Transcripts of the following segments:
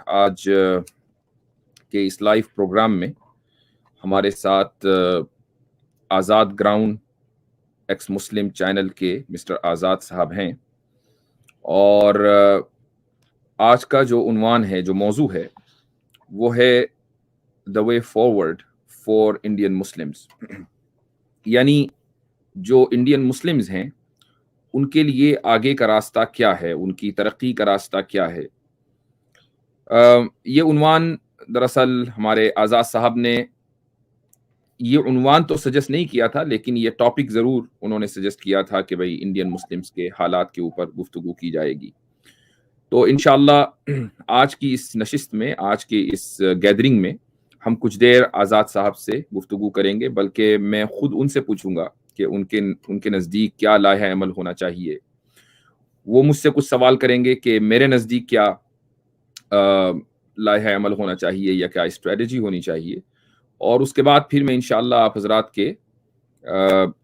آج کے اس live programme میں ہمارے ساتھ آزاد گراؤنڈ ایکس مسلم چینل کے مسٹر آزاد صاحب ہیں، اور آج کا جو عنوان ہے، جو موضوع ہے، وہ ہے the way forward for Indian Muslims, یعنی جو انڈین مسلمز ہیں ان کے لیے آگے کا راستہ کیا ہے، ان کی ترقی کا راستہ کیا ہے۔ یہ عنوان دراصل ہمارے آزاد صاحب نے یہ عنوان تو سجیسٹ نہیں کیا تھا، لیکن یہ ٹاپک ضرور انہوں نے سجیسٹ کیا تھا کہ بھئی انڈین مسلمز کے حالات کے اوپر گفتگو کی جائے گی۔ تو انشاءاللہ آج کی اس نشست میں، آج کی اس گیدرنگ میں ہم کچھ دیر آزاد صاحب سے گفتگو کریں گے، بلکہ میں خود ان سے پوچھوں گا کہ ان کے نزدیک کیا لائحہ عمل ہونا چاہیے۔ وہ مجھ سے کچھ سوال کریں گے کہ میرے نزدیک کیا لائحہ عمل ہونا چاہیے یا کیا اسٹریٹجی ہونی چاہیے، اور اس کے بعد پھر میں انشاءاللہ آپ حضرات کے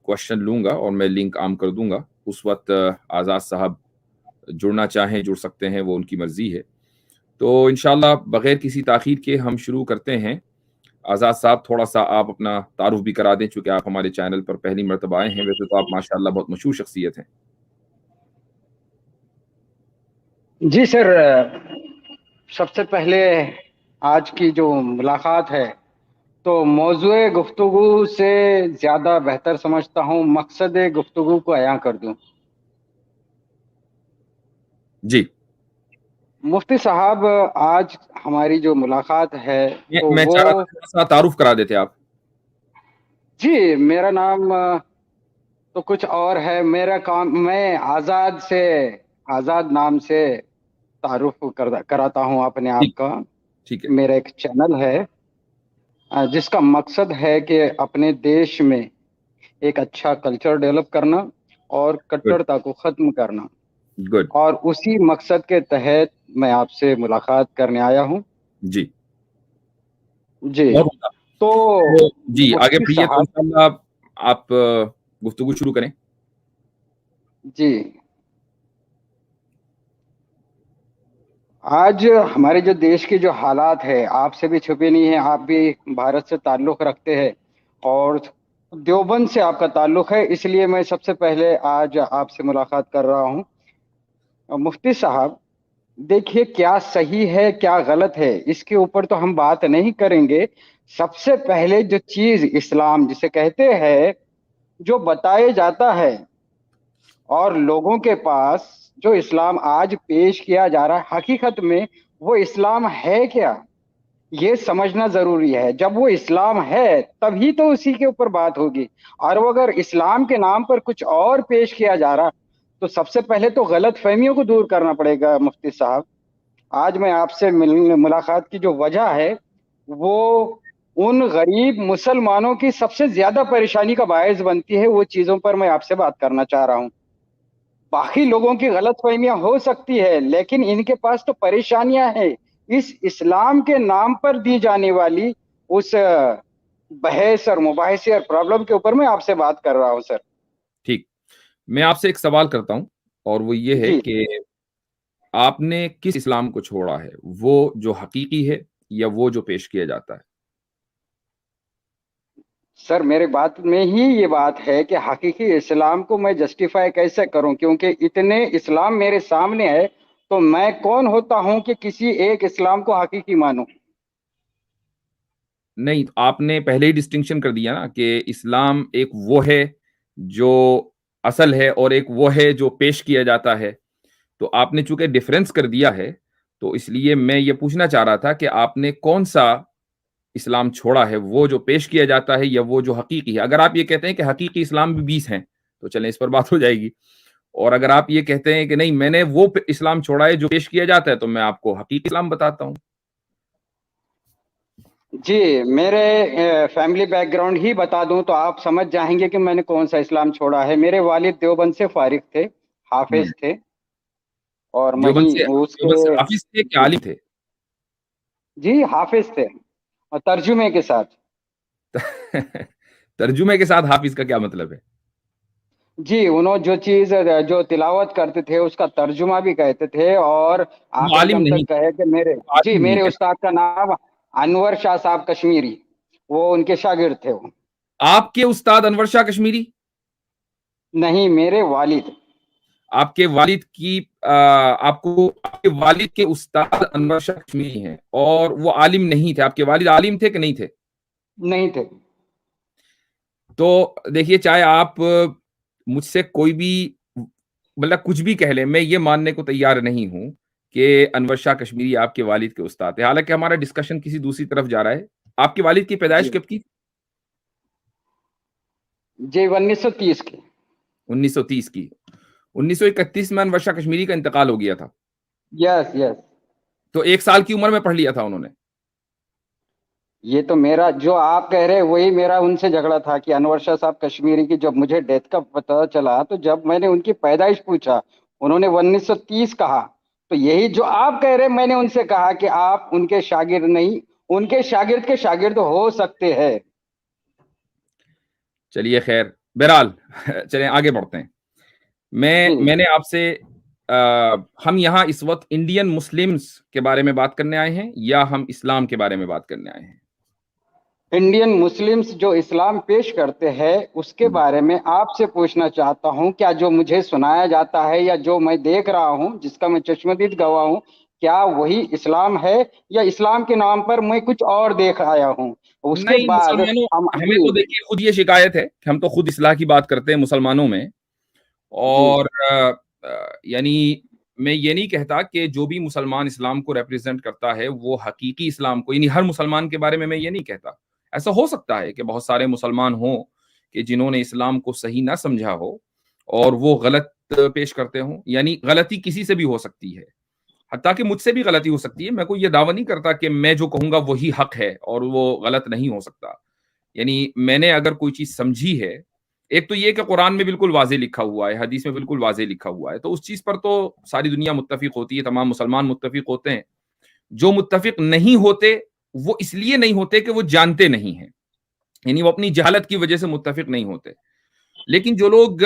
کوشچن لوں گا اور میں لنک عام کر دوں گا۔ اس وقت آزاد صاحب جڑنا چاہیں جڑ سکتے ہیں، وہ ان کی مرضی ہے۔ تو انشاءاللہ بغیر کسی تاخیر کے ہم شروع کرتے ہیں۔ آزاد صاحب تھوڑا سا آپ اپنا تعارف بھی کرا دیں، چونکہ آپ ہمارے چینل پر پہلی مرتبہ آئے ہیں، ویسے تو آپ ماشاءاللہ بہت مشہور شخصیت ہیں۔ جی سر، سب سے پہلے آج کی جو ملاقات ہے تو موضوع گفتگو سے زیادہ بہتر سمجھتا ہوں مقصد گفتگو کو عیاں کر دوں۔ جی مفتی صاحب، آج ہماری جو ملاقات ہے تو میں چاہ رہا تھا تھوڑا سا تعارف کرا دیتے آپ۔ جی، میرا نام تو کچھ اور ہے، میرا کام، میں آزاد نام سے تعارف کراتا ہوں اپنے آپ کا۔ ٹھیک ہے۔ میرا ایک چینل ہے جس کا مقصد ہے کہ اپنے دیش میں ایک اچھا کلچر ڈیولپ کرنا اور کٹڑتا کو ختم کرنا، اور اسی مقصد کے تحت میں آپ سے ملاقات کرنے آیا ہوں۔ جی جی تو جی آگے بڑھیے، تو انشاءاللہ آپ گفتگو شروع کریں۔ جی، آج ہمارے جو دیش کے جو حالات ہے آپ سے بھی چھپے نہیں ہیں، آپ بھی بھارت سے تعلق رکھتے ہیں اور دیوبند سے آپ کا تعلق ہے، اس لیے میں سب سے پہلے آج آپ سے ملاقات کر رہا ہوں۔ مفتی صاحب دیکھیے، کیا صحیح ہے کیا غلط ہے اس کے اوپر تو ہم بات نہیں کریں گے۔ سب سے پہلے جو چیز اسلام جسے کہتے ہیں، جو بتایا جاتا ہے اور لوگوں کے پاس جو اسلام آج پیش کیا جا رہا ہے، حقیقت میں وہ اسلام ہے کیا، یہ سمجھنا ضروری ہے۔ جب وہ اسلام ہے تبھی تو اسی کے اوپر بات ہوگی، اور وہ اگر اسلام کے نام پر کچھ اور پیش کیا جا رہا تو سب سے پہلے تو غلط فہمیوں کو دور کرنا پڑے گا۔ مفتی صاحب، آج میں آپ سے ملاقات کی جو وجہ ہے وہ ان غریب مسلمانوں کی سب سے زیادہ پریشانی کا باعث بنتی ہے، وہ چیزوں پر میں آپ سے بات کرنا چاہ رہا ہوں۔ باقی لوگوں کی غلط فہمیاں ہو سکتی ہے، لیکن ان کے پاس تو پریشانیاں ہیں۔ اس اسلام کے نام پر دی جانے والی اس بحث اور مباحثے اور پرابلم کے اوپر میں آپ سے بات کر رہا ہوں سر۔ ٹھیک، میں آپ سے ایک سوال کرتا ہوں، اور وہ یہ ہے کہ آپ نے کس اسلام کو چھوڑا ہے، وہ جو حقیقی ہے یا وہ جو پیش کیا جاتا ہے؟ سر، میرے بات میں ہی یہ بات ہے کہ حقیقی اسلام کو میں جسٹیفائی کیسے کروں، کیونکہ اتنے اسلام میرے سامنے ہے، تو میں کون ہوتا ہوں کہ کسی ایک اسلام کو حقیقی مانوں؟ نہیں، آپ نے پہلے ہی ڈسٹنکشن کر دیا نا کہ اسلام ایک وہ ہے جو اصل ہے اور ایک وہ ہے جو پیش کیا جاتا ہے، تو آپ نے چونکہ ڈیفرنس کر دیا ہے، تو اس لیے میں یہ پوچھنا چاہ رہا تھا کہ آپ نے کون سا اسلام چھوڑا ہے، وہ جو پیش کیا جاتا ہے یا وہ جو حقیقی ہے؟ اگر آپ یہ کہتے ہیں کہ حقیقی اسلام بھی 20 ہیں تو چلیں اس پر بات ہو جائے گی، اور اگر آپ یہ کہتے ہیں کہ نہیں میں نے وہ اسلام چھوڑا ہے جو پیش کیا جاتا ہے، تو میں آپ کو حقیقی اسلام بتاتا ہوں۔ جی، میرے فیملی بیک گراؤنڈ ہی بتا دوں تو آپ سمجھ جائیں گے کہ میں نے کون سا اسلام چھوڑا ہے۔ میرے والد دیوبند سے فارغ تھے، حافظ تھے، اور دیوبند سے کے حافظ تھے کہ عالم تھے؟ جی حافظ تھے، اور ترجمے کے ساتھ۔ ترجمے کے ساتھ حافظ کا کیا مطلب ہے؟ جی انہوں جو چیز جو تلاوت کرتے تھے اس کا ترجمہ بھی کہتے تھے، اور وہ آخری عالم دم نہیں تک کہے کہ میرے، تھے، جی عالم نہیں میرے تھے۔ استاد کا نام انور شاہ صاحب کشمیری، وہ ان کے شاگرد تھے وہ۔ آپ کے استاد انور شاہ کشمیری؟ نہیں، میرے والد۔ آپ کے والد کی آپ کے والد کے استاد انور شاہ کشمیری ہیں، اور وہ عالم نہیں تھے۔ آپ کے والد عالم تھے کہ نہیں تھے؟ نہیں تھے۔ تو دیکھیے، چاہے آپ مجھ سے کوئی بھی مطلب کچھ بھی کہہ لیں، میں یہ ماننے کو تیار نہیں ہوں کہ انور شاہ کشمیری آپ کے والد کے استاد تھے، حالانکہ ہمارا ڈسکشن کسی دوسری طرف جا رہا ہے۔ آپ کے والد کی پیدائش جی کب کی؟ جی 1930 کے۔ 1930 کی۔ 1931 میں انور شاہ کشمیری کا انتقال ہو گیا تھا، یس یس۔ تو 1 سال کی عمر میں پڑھ لیا تھا انہوں نے۔ یہ تو میرا جو آپ کہہ رہے وہی میرا ان سے جھگڑا تھا کہ انور شاہ صاحب کشمیری کی جب مجھے ڈیتھ کا پتہ چلا، تو جب میں نے ان کی پیدائش پوچھا، انہوں نے 1930 کہا، تو یہی جو آپ کہہ رہے میں نے ان سے کہا کہ آپ ان کے شاگرد نہیں، ان کے شاگرد ہو سکتے ہیں۔ چلیے خیر، بہرحال چلیں آگے بڑھتے ہیں۔ جی میں نے آپ سے ہم یہاں اس وقت انڈین مسلمز کے بارے میں بات کرنے آئے ہیں یا ہم اسلام کے بارے میں بات کرنے آئے ہیں؟ انڈین مسلمز جو اسلام پیش کرتے ہیں اس کے بارے میں آپ سے پوچھنا چاہتا ہوں، کیا جو مجھے سنایا جاتا ہے یا جو میں دیکھ رہا ہوں، جس کا میں چشمدید گواہ ہوں، کیا وہی اسلام ہے یا اسلام کے نام پر میں کچھ اور دیکھ آیا ہوں؟ اس کے نہیں، بعد مسلمانوں، ہم ہمیں جی تو دیکھیے خود یہ شکایت ہے کہ ہم تو خود اصلاح کی بات کرتے ہیں مسلمانوں میں، جی اور یعنی میں یہ نہیں کہتا کہ جو بھی مسلمان اسلام کو ریپرزینٹ کرتا ہے وہ حقیقی اسلام کو، یعنی ہر مسلمان کے بارے میں یہ نہیں کہتا۔ ایسا ہو سکتا ہے کہ بہت سارے مسلمان ہوں کہ جنہوں نے اسلام کو صحیح نہ سمجھا ہو اور وہ غلط پیش کرتے ہوں، یعنی غلطی کسی سے بھی ہو سکتی ہے، حتیٰ کہ مجھ سے بھی غلطی ہو سکتی ہے۔ میں کوئی یہ دعویٰ نہیں کرتا کہ میں جو کہوں گا وہی حق ہے اور وہ غلط نہیں ہو سکتا۔ یعنی میں نے اگر کوئی چیز سمجھی ہے، ایک تو یہ کہ قرآن میں بالکل واضح لکھا ہوا ہے، حدیث میں بالکل واضح لکھا ہوا ہے، تو اس چیز پر تو ساری دنیا متفق ہوتی ہے، تمام مسلمان متفق ہوتے ہیں۔ جو متفق نہیں ہوتے وہ اس لیے نہیں ہوتے کہ وہ جانتے نہیں ہیں، یعنی وہ اپنی جہالت کی وجہ سے متفق نہیں ہوتے۔ لیکن جو لوگ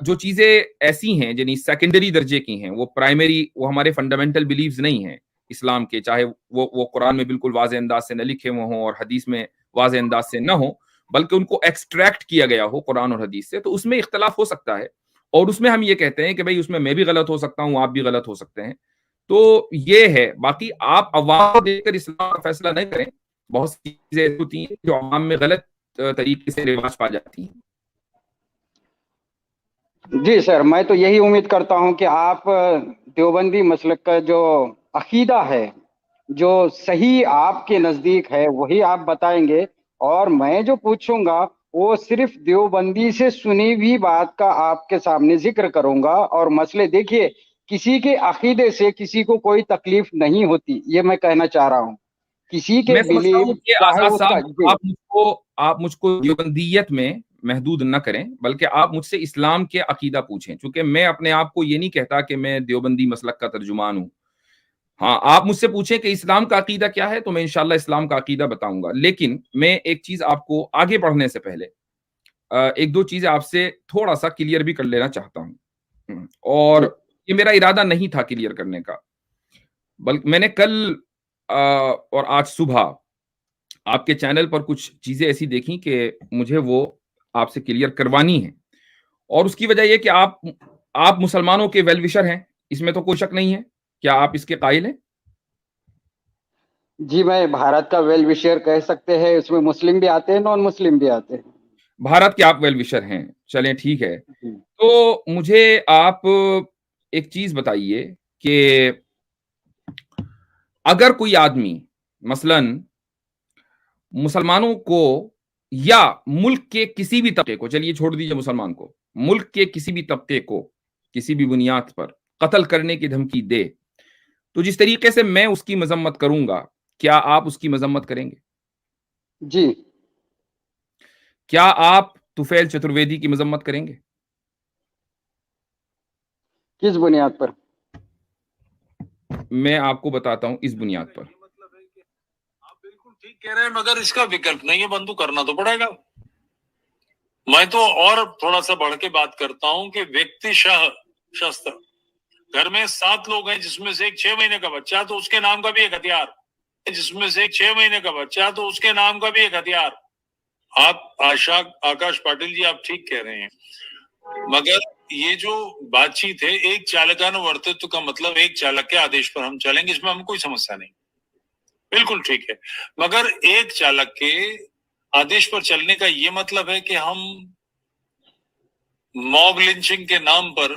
جو چیزیں ایسی ہیں یعنی سیکنڈری درجے کی ہیں، وہ پرائمری، وہ ہمارے فنڈامنٹل بلیفز نہیں ہیں اسلام کے، چاہے وہ قرآن میں بالکل واضح انداز سے نہ لکھے ہوئے ہوں اور حدیث میں واضح انداز سے نہ ہوں، بلکہ ان کو ایکسٹریکٹ کیا گیا ہو قرآن اور حدیث سے، تو اس میں اختلاف ہو سکتا ہے، اور اس میں ہم یہ کہتے ہیں کہ بھائی اس میں بھی غلط ہو سکتا ہوں، آپ بھی غلط ہو سکتے ہیں۔ تو یہ ہے، باقی آپ عوام کو دیکھ کر اسلام کا فیصلہ نہیں کریں، بہت سی چیزیں ایسی ہوتی ہیں جو عوام میں غلط طریقے سے رواج پا جاتی ہیں۔ جی سر، میں تو یہی امید کرتا ہوں کہ آپ دیوبندی مسلک کا جو عقیدہ ہے، جو صحیح آپ کے نزدیک ہے، وہی آپ بتائیں گے، اور میں جو پوچھوں گا وہ صرف دیوبندی سے سنی ہوئی بات کا آپ کے سامنے ذکر کروں گا۔ اور مسئلے دیکھیے، کسی کے عقیدے سے کسی کو کوئی تکلیف نہیں ہوتی، یہ میں کہنا چاہ رہا ہوں، کسی کے میں سمجھتا بلیف ہوں کہ چاہے آزاد اس کا صاحب، جی آپ مجھ کو دیوبندیت میں محدود نہ کریں، بلکہ آپ مجھ سے اسلام کے عقیدہ پوچھیں، چونکہ میں اپنے آپ کو یہ نہیں کہتا کہ میں دیوبندی مسلک کا ترجمان ہوں۔ ہاں، آپ مجھ سے پوچھیں کہ اسلام کا عقیدہ کیا ہے، تو میں انشاءاللہ اسلام کا عقیدہ بتاؤں گا، لیکن میں ایک چیز آپ کو آگے بڑھنے سے پہلے ایک دو چیزیں آپ سے تھوڑا سا کلیئر بھی کر لینا چاہتا ہوں، اور جی یہ میرا ارادہ نہیں تھا کلیئر کرنے کا، بلکہ میں نے کل اور آج صبح آپ کے چینل پر کچھ چیزیں ایسی دیکھی کہ مجھے وہ آپ سے کلیئر کروانی ہے، اور اس کی وجہ یہ کہ آپ مسلمانوں کے ویل وشر ہیں، اس میں تو کوئی شک نہیں ہے، کیا آپ اس کے قائل ہیں؟ جی، میں بھارت کا ویل وشیر کہہ سکتے ہیں، اس میں مسلم بھی آتے ہیں، نان مسلم بھی آتے ہیں۔ بھارت کے آپ ویل وشر ہیں، چلیں ٹھیک ہے۔ جی تو مجھے آپ ایک چیز بتائیے کہ اگر کوئی آدمی مثلا مسلمانوں کو یا ملک کے کسی بھی طبقے کو، چلیے چھوڑ دیجئے مسلمان کو، ملک کے کسی بھی طبقے کو کسی بھی بنیاد پر قتل کرنے کی دھمکی دے، تو جس طریقے سے میں اس کی مذمت کروں گا، کیا آپ اس کی مذمت کریں گے؟ جی۔ کیا آپ طفیل چترویدی کی مذمت کریں گے؟ کس بنیاد پر؟ میں آپ کو بتاتا ہوں اس بنیاد پر۔ آپ بالکل ٹھیک کہہ رہے ہیں، مگر اس کا وکلپ نہیں ہے، بندو کرنا تو پڑے گا۔ میں تو اور تھوڑا سا بڑھ کے بات کرتا ہوں کہ ویکتی شستر، گھر میں 7 لوگ ہیں جس میں سے ایک 6 مہینے کا بچہ تو اس کے نام کا بھی ایک ہتھیار، جس میں سے ایک 6 مہینے کا بچہ تو اس کے نام کا بھی ایک ہتھیار. آپ آکاش پاٹل جی آپ ٹھیک کہہ رہے ہیں، مگر یہ جو بات چیت ہے ایک چالکانو ورتتو کا مطلب ایک چالک کے آدیش پر ہم چلیں گے، اس میں ہم کوئی سمسیا نہیں، بالکل ٹھیک ہے. مگر ایک چالک کے آدیش پر چلنے کا یہ مطلب ہے کہ ہم موب لنچنگ کے نام پر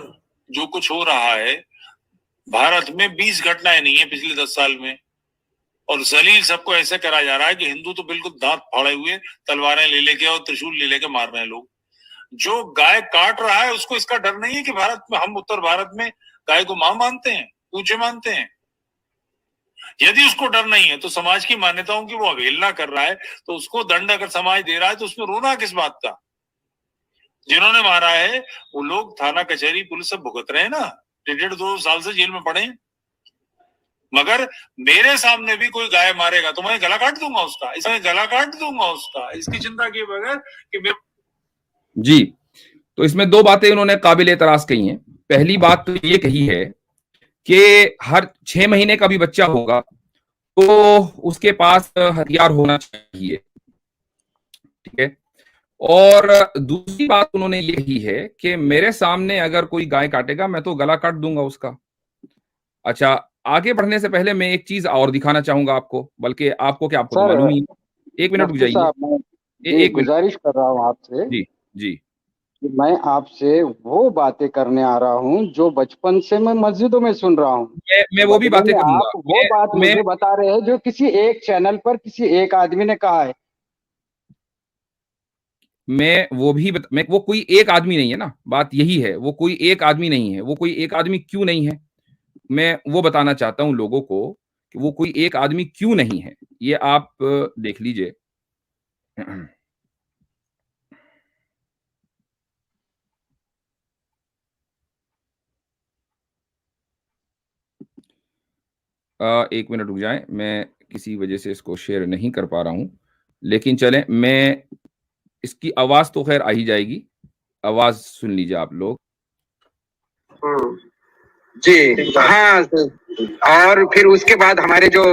جو کچھ ہو رہا ہے بھارت میں 20 گھٹنائیں نہیں ہیں پچھلے 10 سال میں، اور ذلیل سب کو ایسے کرا جا رہا ہے کہ ہندو تو بالکل دانت پھاڑے ہوئے تلواریں لے کے اور ترشول لے کے مار رہے ہیں لوگ. جو گائے کاٹ رہا ہے اس کو اس کا ڈر نہیں ہے کہ بھارت میں ہم اتر بھارت میں گائے کو ماں مانتے ہیں، پوچھے مانتے ہیں. یدی اس کو ڈر نہیں ہے تو سماج کی مانیتاؤں کی وہ اوہیلنا کر رہا ہے، تو اس کو دنڈ اگر سماج دے رہا ہے تو اس میں رونا کس بات کا؟ جنہوں نے مارا ہے وہ لوگ تھانہ کچہری پولیس سب بھگت رہے ہیں نا، 1.5-2 سال سے جیل میں پڑے ہیں. مگر میرے سامنے بھی کوئی گائے مارے گا تو میں گلا کاٹ دوں گا اس کا، اس میں گلا کاٹ دوں گا اس کا، اس کی چنتا کیے بغیر کہ جی. تو اس میں 2 باتیں انہوں نے قابل اعتراض کہی ہیں. پہلی بات تو یہ کہی ہے کہ ہر 6 مہینے کا بھی بچہ ہوگا تو اس کے پاس ہتھیار ہونا چاہیے، ٹھیک ہے. اور دوسری بات انہوں نے یہ کہی ہے کہ میرے سامنے اگر کوئی گائے کاٹے گا میں تو گلا کاٹ دوں گا اس کا. اچھا، آگے بڑھنے سے پہلے میں ایک چیز اور دکھانا چاہوں گا آپ کو، بلکہ آپ کو کیا آپ کو تو معلوم ہی ہے. 1 منٹ رک مفتی جائیے، صاحب میں جی 1 منٹ. گزارش کر رہا ہوں آپ سے جی جی کہ میں آپ سے وہ باتیں کرنے آ رہا ہوں جو بچپن سے میں مسجدوں میں سن رہا ہوں، میں وہ بھی بدلے باتیں میں کروں گا. آپ وہ بات میں مجھے بتا رہے ہیں جو کسی ایک چینل پر کسی ایک آدمی نے کہا ہے. وہ کوئی ایک آدمی نہیں ہے نا، بات یہی ہے. وہ کوئی ایک آدمی نہیں ہے. وہ کوئی ایک آدمی کیوں نہیں ہے؟ میں وہ بتانا چاہتا ہوں لوگوں کو کہ وہ کوئی ایک آدمی کیوں نہیں ہے. یہ آپ دیکھ لیجئے. ایک منٹ رک جائیں، میں کسی وجہ سے اس کو شیئر نہیں کر پا رہا ہوں، لیکن چلیں میں اس کی آواز تو خیر آ ہی جائے گی. آواز سن لیجئے آپ لوگ. جی ہاں. اور پھر اس کے بعد ہمارے جو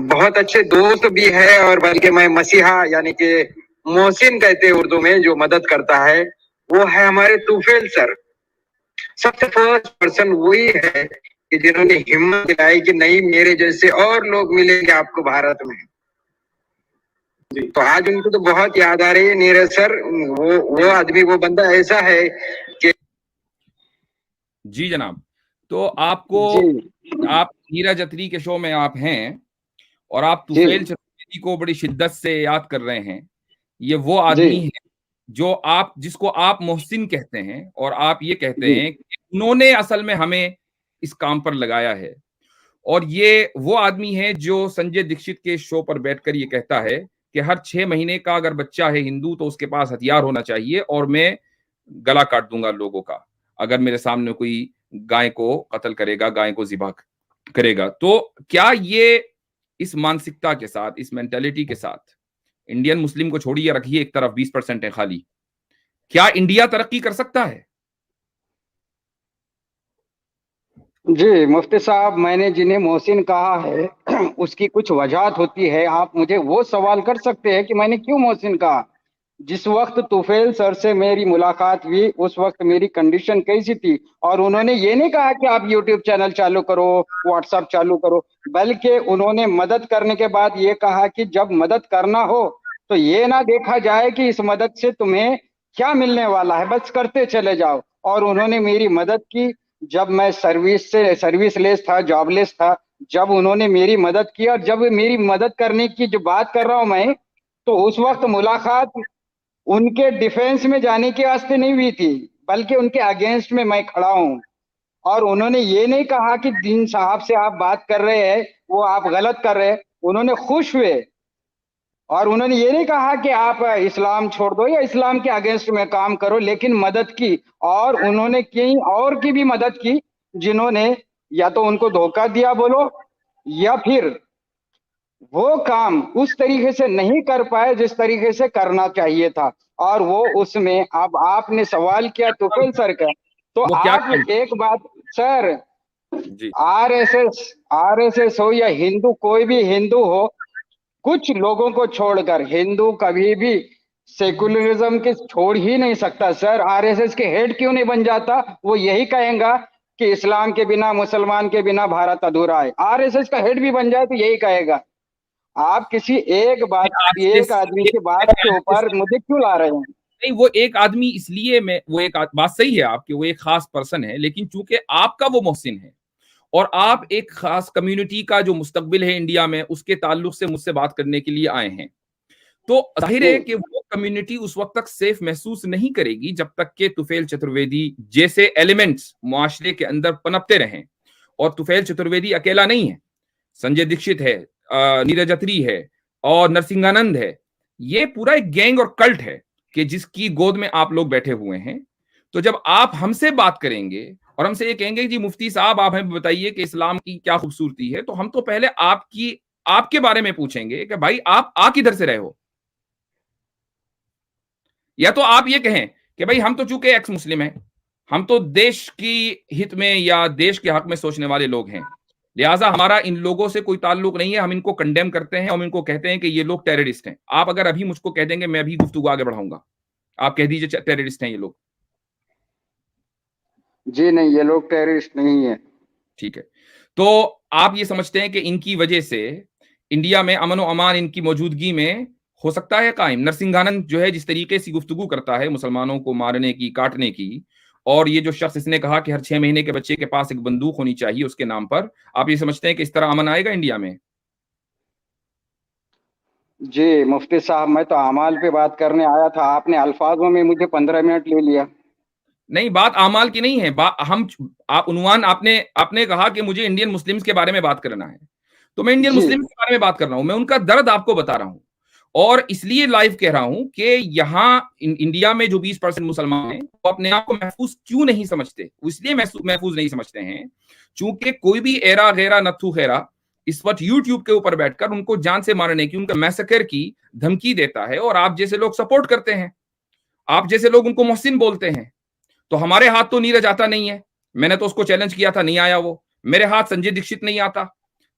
بہت اچھے دوست بھی ہے، اور بلکہ میں مسیحا یعنی کہ محسن کہتے ہیں اردو میں، جو مدد کرتا ہے، وہ ہے ہمارے توفیل سر. سب سے فرسٹ پرسن وہی ہے کہ جنہوں نے ہمت دلائی کہ نہیں میرے جیسے اور لوگ ملیں گے آپ کو بھارت میں. تو آج ان کو تو بہت یاد آ رہی ہے نیرج سر. وہ آدمی، وہ بندہ ایسا ہے کہ جی جناب. تو آپ کو جی آپ نیرج اتری کے شو میں آپ ہیں اور آپ جی طفیل چترویدی کو بڑی شدت سے یاد کر رہے ہیں. یہ وہ جی آدمی ہے جس کو آپ محسن کہتے ہیں، اور آپ یہ کہتے جی ہیں کہ انہوں نے اصل میں ہمیں اس کام پر لگایا ہے. اور یہ وہ آدمی ہے جو سنجے دکشت کے شو پر بیٹھ کر یہ کہتا ہے کہ ہر 6 مہینے کا اگر بچہ ہے ہندو تو اس کے پاس ہتھیار ہونا چاہیے، اور میں گلا کاٹ دوں گا لوگوں کا اگر میرے سامنے کوئی گائے کو قتل کرے گا، گائے کو ذبح کرے گا. تو کیا یہ اس مانسکتا کے ساتھ، اس مینٹلٹی کے ساتھ، انڈین مسلم کو چھوڑیے رکھیے ایک طرف، 20% ہے خالی، کیا انڈیا ترقی کر سکتا ہے؟ جی مفتی صاحب، میں نے جنہیں محسن کہا ہے اس کی کچھ وجہات ہوتی ہے. آپ مجھے وہ سوال کر سکتے ہیں کہ میں نے کیوں محسن کہا. جس وقت طفیل سر سے میری ملاقات ہوئی اس وقت میری کنڈیشن کیسی تھی، اور انہوں نے یہ نہیں کہا کہ آپ یوٹیوب چینل چالو کرو، واٹس ایپ چالو کرو، بلکہ انہوں نے مدد کرنے کے بعد یہ کہا کہ جب مدد کرنا ہو تو یہ نہ دیکھا جائے کہ اس مدد سے تمہیں کیا ملنے والا ہے، بس کرتے چلے جاؤ. اور انہوں نے میری مدد کی جب میں سروس لیس تھا، جاب لیس تھا. جب انہوں نے میری مدد کی، اور جب میری مدد کرنے کی جو بات کر رہا ہوں میں، تو اس وقت ملاقات ان کے ڈیفینس میں جانے کے واسطے نہیں ہوئی تھی، بلکہ ان کے اگینسٹ میں کھڑا ہوں. اور انہوں نے یہ نہیں کہا کہ دین صاحب سے آپ بات کر رہے ہیں وہ آپ غلط کر رہے ہیں. انہوں نے خوش ہوئے، اور انہوں نے یہ نہیں کہا کہ آپ اسلام چھوڑ دو یا اسلام کے اگینسٹ میں کام کرو، لیکن مدد کی. اور انہوں نے کئی اور کی بھی مدد کی جنہوں نے یا تو ان کو دھوکہ دیا بولو، یا پھر وہ کام اس طریقے سے نہیں کر پائے جس طریقے سے کرنا چاہیے تھا، اور وہ اس میں اب آپ نے سوال کیا طفیل سر کا، تو وہ کیا آپ کام؟ ایک بات سر، جی آر ایس ایس ہو یا ہندو، کوئی بھی ہندو ہو، کچھ لوگوں کو چھوڑ کر ہندو کبھی بھی سیکولرزم کے چھوڑ ہی نہیں سکتا سر۔ آر ایس ایس کے ہیڈ کیوں نہیں بن جاتا؟ وہ یہی کہیں گا کہ اسلام کے بنا، مسلمان کے بنا بھارت ادھورا ہے۔ آر ایس ایس کا ہیڈ بھی بن جائے تو یہی کہے گا۔ آپ کسی ایک آدمی کی بات کے اوپر مجھے کیوں لا رہے ہیں؟ نہیں، وہ ایک آدمی اس لیے میں، وہ ایک بات صحیح ہے آپ کی، وہ ایک خاص پرسن ہے، لیکن چونکہ آپ کا وہ محسن ہے اور آپ ایک خاص کمیونٹی کا جو مستقبل ہے انڈیا میں، اس کے تعلق سے مجھ سے بات کرنے کے لیے آئے ہیں، تو ظاہر ہے کہ وہ کمیونٹی اس وقت تک سیف محسوس نہیں کرے گی جب تک کہ طفیل چترویدی جیسے ایلیمنٹس معاشرے کے اندر پنپتے رہیں۔ اور طفیل چترویدی اکیلا نہیں ہے، سنجے دیکشت ہے، نیرج اتری ہے اور نرسنگانند ہے، یہ پورا ایک گینگ اور کلٹ ہے کہ جس کی گود میں آپ لوگ بیٹھے ہوئے ہیں۔ تو جب آپ ہم سے بات کریں گے اور ہم سے یہ کہیں گے جی مفتی صاحب آپ ہمیں بتائیے کہ اسلام کی کیا خوبصورتی ہے، تو ہم تو پہلے آپ کے بارے میں پوچھیں گے کہ بھائی آپ کدھر سے رہے ہو، یا تو آپ یہ کہیں کہ بھائی ہم تو چونکہ ایکس مسلم ہیں، ہم تو دیش کی ہت میں یا دیش کے حق میں سوچنے والے لوگ ہیں، لہٰذا ہمارا ان لوگوں سے کوئی تعلق نہیں ہے، ہم ان کو کنڈیم کرتے ہیں، ہم ان کو کہتے ہیں کہ یہ لوگ ٹیررسٹ ہیں۔ آپ اگر ابھی مجھ کو کہہ دیں گے، میں ابھی گفتگو آگے بڑھاؤں گا، آپ کہہ دیجئے ٹیررسٹ ہیں یہ لوگ۔ جی نہیں، یہ لوگ ٹیررسٹ نہیں ہیں۔ ٹھیک ہے، تو آپ یہ سمجھتے ہیں کہ ان کی وجہ سے انڈیا میں امن و امان ان کی موجودگی میں ہو سکتا ہے قائم؟ نرسنگانند جو ہے جس طریقے سے گفتگو کرتا ہے مسلمانوں کو مارنے کی، کاٹنے کی، اور یہ جو شخص اس نے کہا کہ ہر 6 مہینے کے بچے کے پاس ایک بندوق ہونی چاہیے اس کے نام پر، آپ یہ سمجھتے ہیں کہ اس طرح امن آئے گا انڈیا میں؟ جی مفتی صاحب، میں تو اعمال پہ بات کرنے آیا تھا، آپ نے الفاظوں میں مجھے 15 منٹ لے لیا۔ نہیں، بات اعمال کی نہیں ہے، عنوان آپ نے کہا کہ مجھے انڈین مسلمز کے بارے میں بات کرنا ہے، تو میں انڈین جی مسلمز کے بارے میں بات کر رہا ہوں، میں ان کا درد آپ کو بتا رہا ہوں، اور اس لیے لائیو کہہ رہا ہوں کہ یہاں انڈیا میں جو 20% مسلمان ہیں وہ اپنے آپ کو محفوظ کیوں نہیں سمجھتے؟ اس لیے محفوظ نہیں سمجھتے ہیں چونکہ کوئی بھی ایرا غیرہ نتھو خیرہ اس وقت یوٹیوب کے اوپر بیٹھ کر ان کو جان سے مارنے کی، ان کا میسکر کی دھمکی دیتا ہے، اور آپ جیسے لوگ سپورٹ کرتے ہیں، آپ جیسے لوگ ان کو محسن بولتے ہیں۔ تو ہمارے ہاتھ تو نیرج آتا نہیں ہے، میں نے تو اس کو چیلنج کیا تھا، نہیں آیا وہ، میرے ہاتھ سنجے دیکشت نہیں آتا،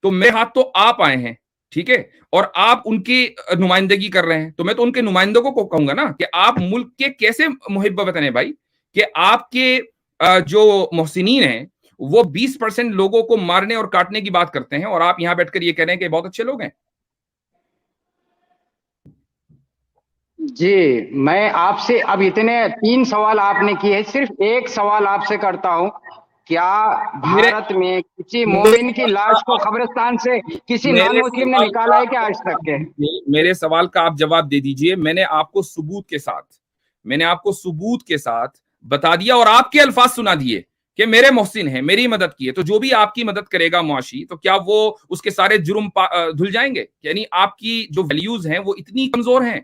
تو میرے ہاتھ تو آپ آئے ہیں، ٹھیک ہے، اور آپ ان کی نمائندگی کر رہے ہیں، تو میں تو ان کے نمائندوں کو کہوں گا نا کہ آپ ملک کے کیسے محب وطن ہیں بھائی، کہ آپ کے جو محسنین ہیں وہ 20% لوگوں کو مارنے اور کاٹنے کی بات کرتے ہیں، اور آپ یہاں بیٹھ کر یہ کہہ رہے ہیں کہ بہت اچھے لوگ ہیں۔ جی، میں آپ سے اب اتنے 3 سوال آپ نے کیے، صرف ایک سوال آپ سے کرتا ہوں، کیا بھارت میں کسی مومن کی لاش کو قبرستان سے کسی نان مسلم نے نکالا ہے کیا آج تک کے؟ میرے سوال کا آپ جواب دے دیجئے، میں نے آپ کو ثبوت کے ساتھ بتا دیا، اور آپ کے الفاظ سنا دیے کہ میرے محسن ہیں، میری مدد کی ہے، تو جو بھی آپ کی مدد کرے گا معاشی، تو کیا وہ اس کے سارے جرم دھل جائیں گے؟ یعنی آپ کی جو ویلیوز ہیں وہ اتنی کمزور ہیں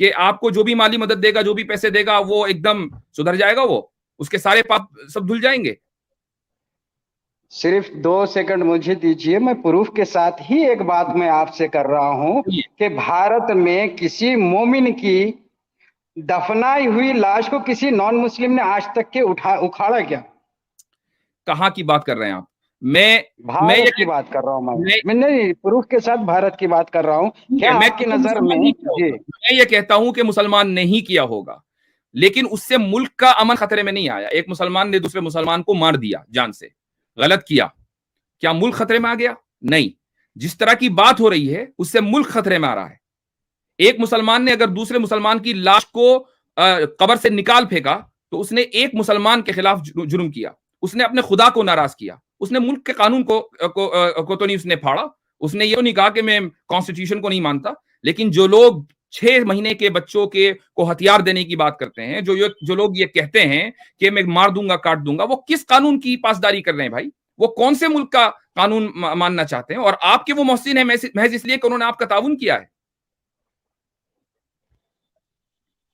کہ آپ کو جو بھی مالی مدد دے گا، جو بھی پیسے دے گا، وہ ایک دم سدھر جائے گا، وہ اس کے سارے پاپ سب دھل جائیں گے؟ صرف 2 سیکنڈ مجھے دیجئے، میں پروف کے ساتھ ہی ایک بات میں آپ سے کر رہا ہوں کہ بھارت میں کسی مومن کی دفنائی ہوئی لاش کو کسی نان مسلم نے آج تک کے اکھاڑا کیا؟ کہاں کی بات کر رہے ہیں آپ؟ میں بھارت کی بات کر رہا ہوں، میں نہیں، پروف کے ساتھ بھارت کی بات کر رہا ہوں۔ کیا آپ کی نظر میں؟ جی، میں یہ کہتا ہوں کہ مسلمان نہیں کیا ہوگا، لیکن اس سے ملک کا امن خطرے میں نہیں آیا۔ ایک مسلمان نے دوسرے مسلمان کو مار دیا جان سے، غلط کیا، کیا ملک خطرے میں آ گیا؟ نہیں۔ جس طرح کی بات ہو رہی ہے اس سے ملک خطرے میں آ رہا ہے۔ ایک مسلمان نے اگر دوسرے مسلمان کی لاش کو قبر سے نکال پھینکا تو اس نے ایک مسلمان کے خلاف جرم کیا، اس نے اپنے خدا کو ناراض کیا، اس نے ملک کے قانون کو تو نہیں اس نے پھاڑا، اس نے یہ نہیں کہا کہ میں کانسٹیٹیوشن کو نہیں مانتا۔ لیکن جو لوگ 6 مہینے کے بچوں کو ہتھیار دینے کی بات کرتے ہیں، جو لوگ یہ کہتے ہیں کہ میں مار دوں گا، کاٹ دوں گا، وہ کس قانون کی پاسداری کر رہے ہیں بھائی؟ وہ کون سے ملک کا قانون ماننا چاہتے ہیں؟ اور آپ کے وہ محسن ہیں محض اس لیے کہ انہوں نے آپ کا تعاون کیا ہے۔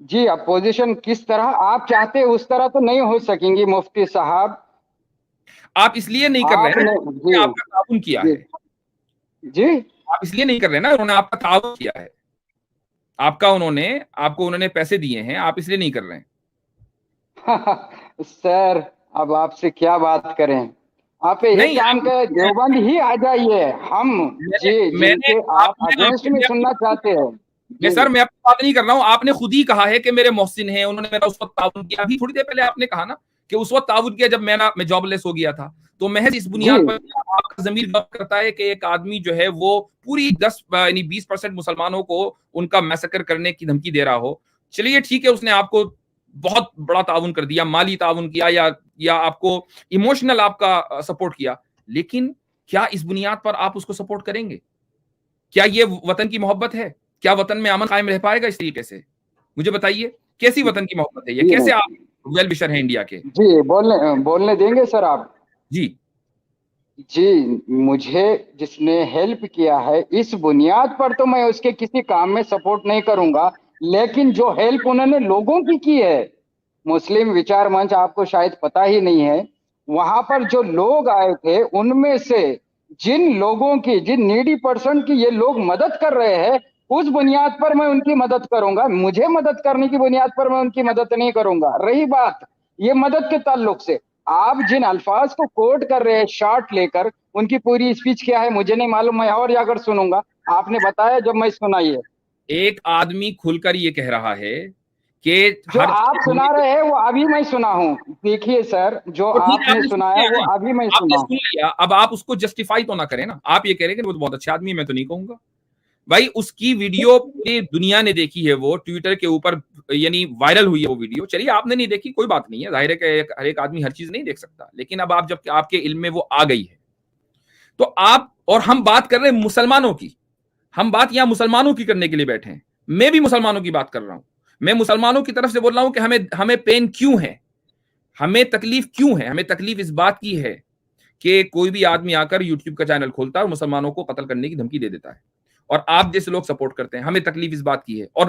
جی اپوزیشن کس طرح آپ چاہتے ہیں اس طرح تو نہیں ہو سکیں گی مفتی صاحب. آپ اس لیے نہیں کر رہے آپ ہیں نے انہوں نے آپ کا تعاون کیا ہے. جی آپ اس لیے نہیں کر رہے نا، انہوں نے آپ کا تعاون کیا ہے، آپ کو انہوں نے پیسے دیے ہیں، آپ اس لیے نہیں کر رہے ہیں. سر اب آپ سے کیا بات کریں، آپ ایک نہیں کام کریں دیوبند ہی آ جائیے. ہم جی میں جن نے کے آپ آپ اگینسٹ میں سننا چاہتے ہیں. میں سر میں آپ بات نہیں کر رہا ہوں، آپ نے خود ہی کہا ہے کہ میرے محسن ہیں، انہوں نے میرا اس وقت تعاون کیا. ابھی تھوڑی دیر پہلے آپ نے کہا نا کہ اس وقت تعاون کیا جب میں جاب لیس ہو گیا تھا. تو محض اس بنیاد پر آپ کا ضمیر غور کرتا ہے کہ ایک آدمی جو ہے وہ پوری 20% مسلمانوں کو ان کا میسکر کرنے کی دھمکی دے رہا ہو. چلیے ٹھیک ہے، اس نے آپ کو بہت بڑا تعاون کر دیا، مالی تعاون کیا یا آپ کو ایموشنل آپ کا سپورٹ کیا، لیکن کیا اس بنیاد پر آپ اس کو سپورٹ کریں گے؟ کیا یہ وطن کی محبت ہے؟ کیا وطن میں امن قائم رہ پائے گا اس طریقے سے؟ مجھے بتائیے کیسی وطن کی محبت ہے یہ؟ کیسے آپ ویل وشر ہیں انڈیا کے؟ جی بولنے دیں گے سر آپ؟ جی جی مجھے جس نے ہیلپ کیا ہے اس بنیاد پر تو میں اس کے کسی کام میں سپورٹ نہیں کروں گا، لیکن جو ہیلپ انہوں نے لوگوں کی ہے، مسلم وچار منچ آپ کو شاید پتہ ہی نہیں ہے، وہاں پر جو لوگ آئے تھے ان میں سے جن لوگوں کی، جن نیڈی پرسن کی یہ لوگ مدد کر رہے ہیں، اس بنیاد پر میں ان کی مدد کروں گا. مجھے مدد کرنے کی بنیاد پر میں ان کی مدد نہیں کروں گا. رہی بات یہ مدد کے تعلق سے، آپ جن الفاظ کو کوٹ کر رہے ہیں شارٹ لے کر، ان کی پوری اسپیچ کیا ہے مجھے نہیں معلوم، میں اور اگر سنوں گا. آپ نے بتایا جب میں سنائیے. ایک آدمی کھل کر یہ کہہ رہا ہے کہ جو آپ سنا رہے ہیں وہ ابھی میں سنا ہوں. دیکھیے سر جو آپ نے سنایا وہ ابھی میں آپ نے سنا. سن لیا، اب آپ اس کو جسٹیفائی تو نہ کریں نا. آپ یہ کہہ رہے ہیں کہ وہ تو بہت اچھا آدمی ہے، میں تو نہیں کہوں گا. بھائی اس کی ویڈیو پوری دنیا نے دیکھی ہے، وہ ٹویٹر کے اوپر یعنی وائرل ہوئی ہے وہ ویڈیو. چلیے آپ نے نہیں دیکھی کوئی بات نہیں ہے، ظاہر ہے کہ ہر ایک آدمی ہر چیز نہیں دیکھ سکتا، لیکن اب آپ جب آپ کے علم میں وہ آ گئی ہے تو آپ، اور ہم بات کر رہے ہیں مسلمانوں کی، ہم بات یہاں مسلمانوں کی کرنے کے لیے بیٹھے ہیں. میں بھی مسلمانوں کی بات کر رہا ہوں، میں مسلمانوں کی طرف سے بول رہا ہوں کہ ہمیں پین کیوں ہے، ہمیں تکلیف کیوں ہے. ہمیں تکلیف اس بات کی ہے کہ کوئی بھی آدمی آ کر یوٹیوب کا چینل کھولتا ہے اور مسلمانوں کو قتل کرنے کی دھمکی دے دیتا ہے، اور آپ جیسے لوگ سپورٹ کرتے ہیں. ہمیں تکلیف اس بات کی ہے، اور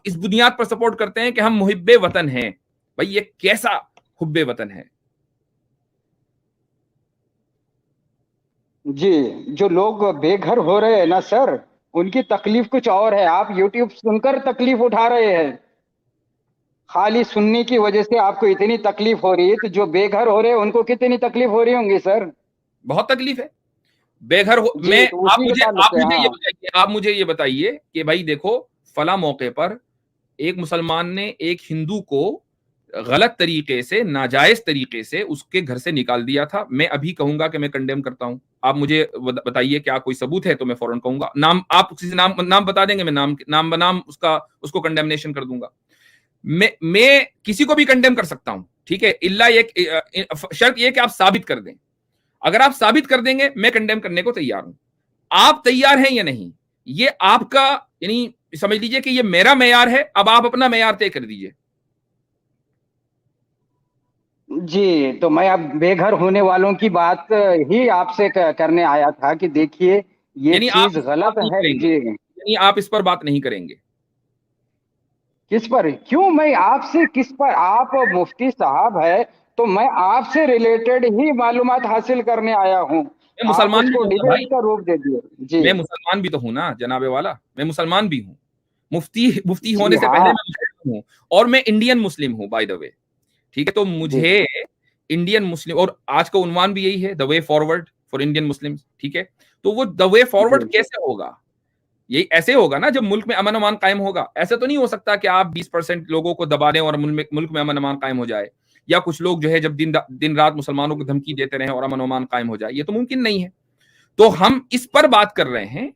اس بنیاد پر سپورٹ کرتے ہیں کہ ہم محب وطن ہیں. بھائی یہ کیسا حب وطن ہے؟ جی جو لوگ بے گھر ہو رہے ہیں نا سر، ان کی تکلیف کچھ اور ہے. آپ یوٹیوب سن کر تکلیف اٹھا رہے ہیں، خالی سننے کی وجہ سے آپ کو اتنی تکلیف ہو رہی ہے، تو جو بے گھر ہو رہے ہیں ان کو کتنی تکلیف ہو رہی ہوں گی سر؟ بہت تکلیف ہے بے گھر ہو. جی تو اسی کے تعلق سے آپ مجھے یہ بتائیے کہ بھائی دیکھو فلاں موقع پر ایک مسلمان نے ایک ہندو کو غلط طریقے سے، ناجائز طریقے سے اس کے گھر سے نکال دیا تھا. میں ابھی کہوں گا کہ میں کنڈیم کرتا ہوں. آپ مجھے بتائیے کیا کوئی ثبوت ہے تو میں فوراً کہوں گا. نام آپ کسی نام بتا دیں گے، میں نام بنام اس کو کنڈیمنیشن کر دوں گا. میں کسی کو بھی کنڈیم کر سکتا ہوں، ٹھیک ہے، شرط یہ کہ آپ ثابت کر دیں. اگر آپ ثابت کر دیں گے میں کنڈیم کرنے کو تیار ہوں. آپ تیار ہیں یا نہیں یہ آپ کا، یعنی سمجھ لیجئے کہ یہ میرا معیار ہے. اب آپ اپنا معیار طے کر دیجئے. جی تو میں اب بے گھر ہونے والوں کی بات ہی آپ سے کرنے آیا تھا کہ دیکھیے یہ یعنی چیز غلط ہے. جی یعنی آپ اس پر بات نہیں کریں گے؟ کس پر؟ کیوں میں آپ سے کس پر؟ آپ مفتی صاحب ہے تو میں آپ سے ریلیٹڈ ہی معلومات حاصل کرنے آیا ہوں. میں آپ مسلمان اس بھی کو ہوں نا بھائی، ڈیبیٹ کا روپ دے دیے. جی میں مسلمان بھی تو ہوں نا جناب والا، میں مسلمان بھی ہوں. مفتی ہونے جی سے ہاں پہلے میں مسلم ہوں، اور میں انڈین مسلم ہوں بائی دا وے، ٹھیک ہے. تو مجھے انڈین مسلم، اور آج کا عنوان بھی یہی ہے، the way forward for Indian Muslim, ٹھیک ہے. تو وہ دا وے فارورڈ کیسے ہوگا؟ یہ ایسے ہوگا نا جب ملک میں امن امان قائم ہوگا. ایسا تو نہیں ہو سکتا کہ آپ 20% لوگوں کو دبا دیں اور ملک میں امن امان قائم ہو جائے، یا کچھ لوگ جو ہے جب دن رات مسلمانوں کو دھمکی دیتے رہیں اور امن امان قائم ہو جائے. یہ تو ممکن نہیں ہے. تو ہم اس پر بات کر رہے ہیں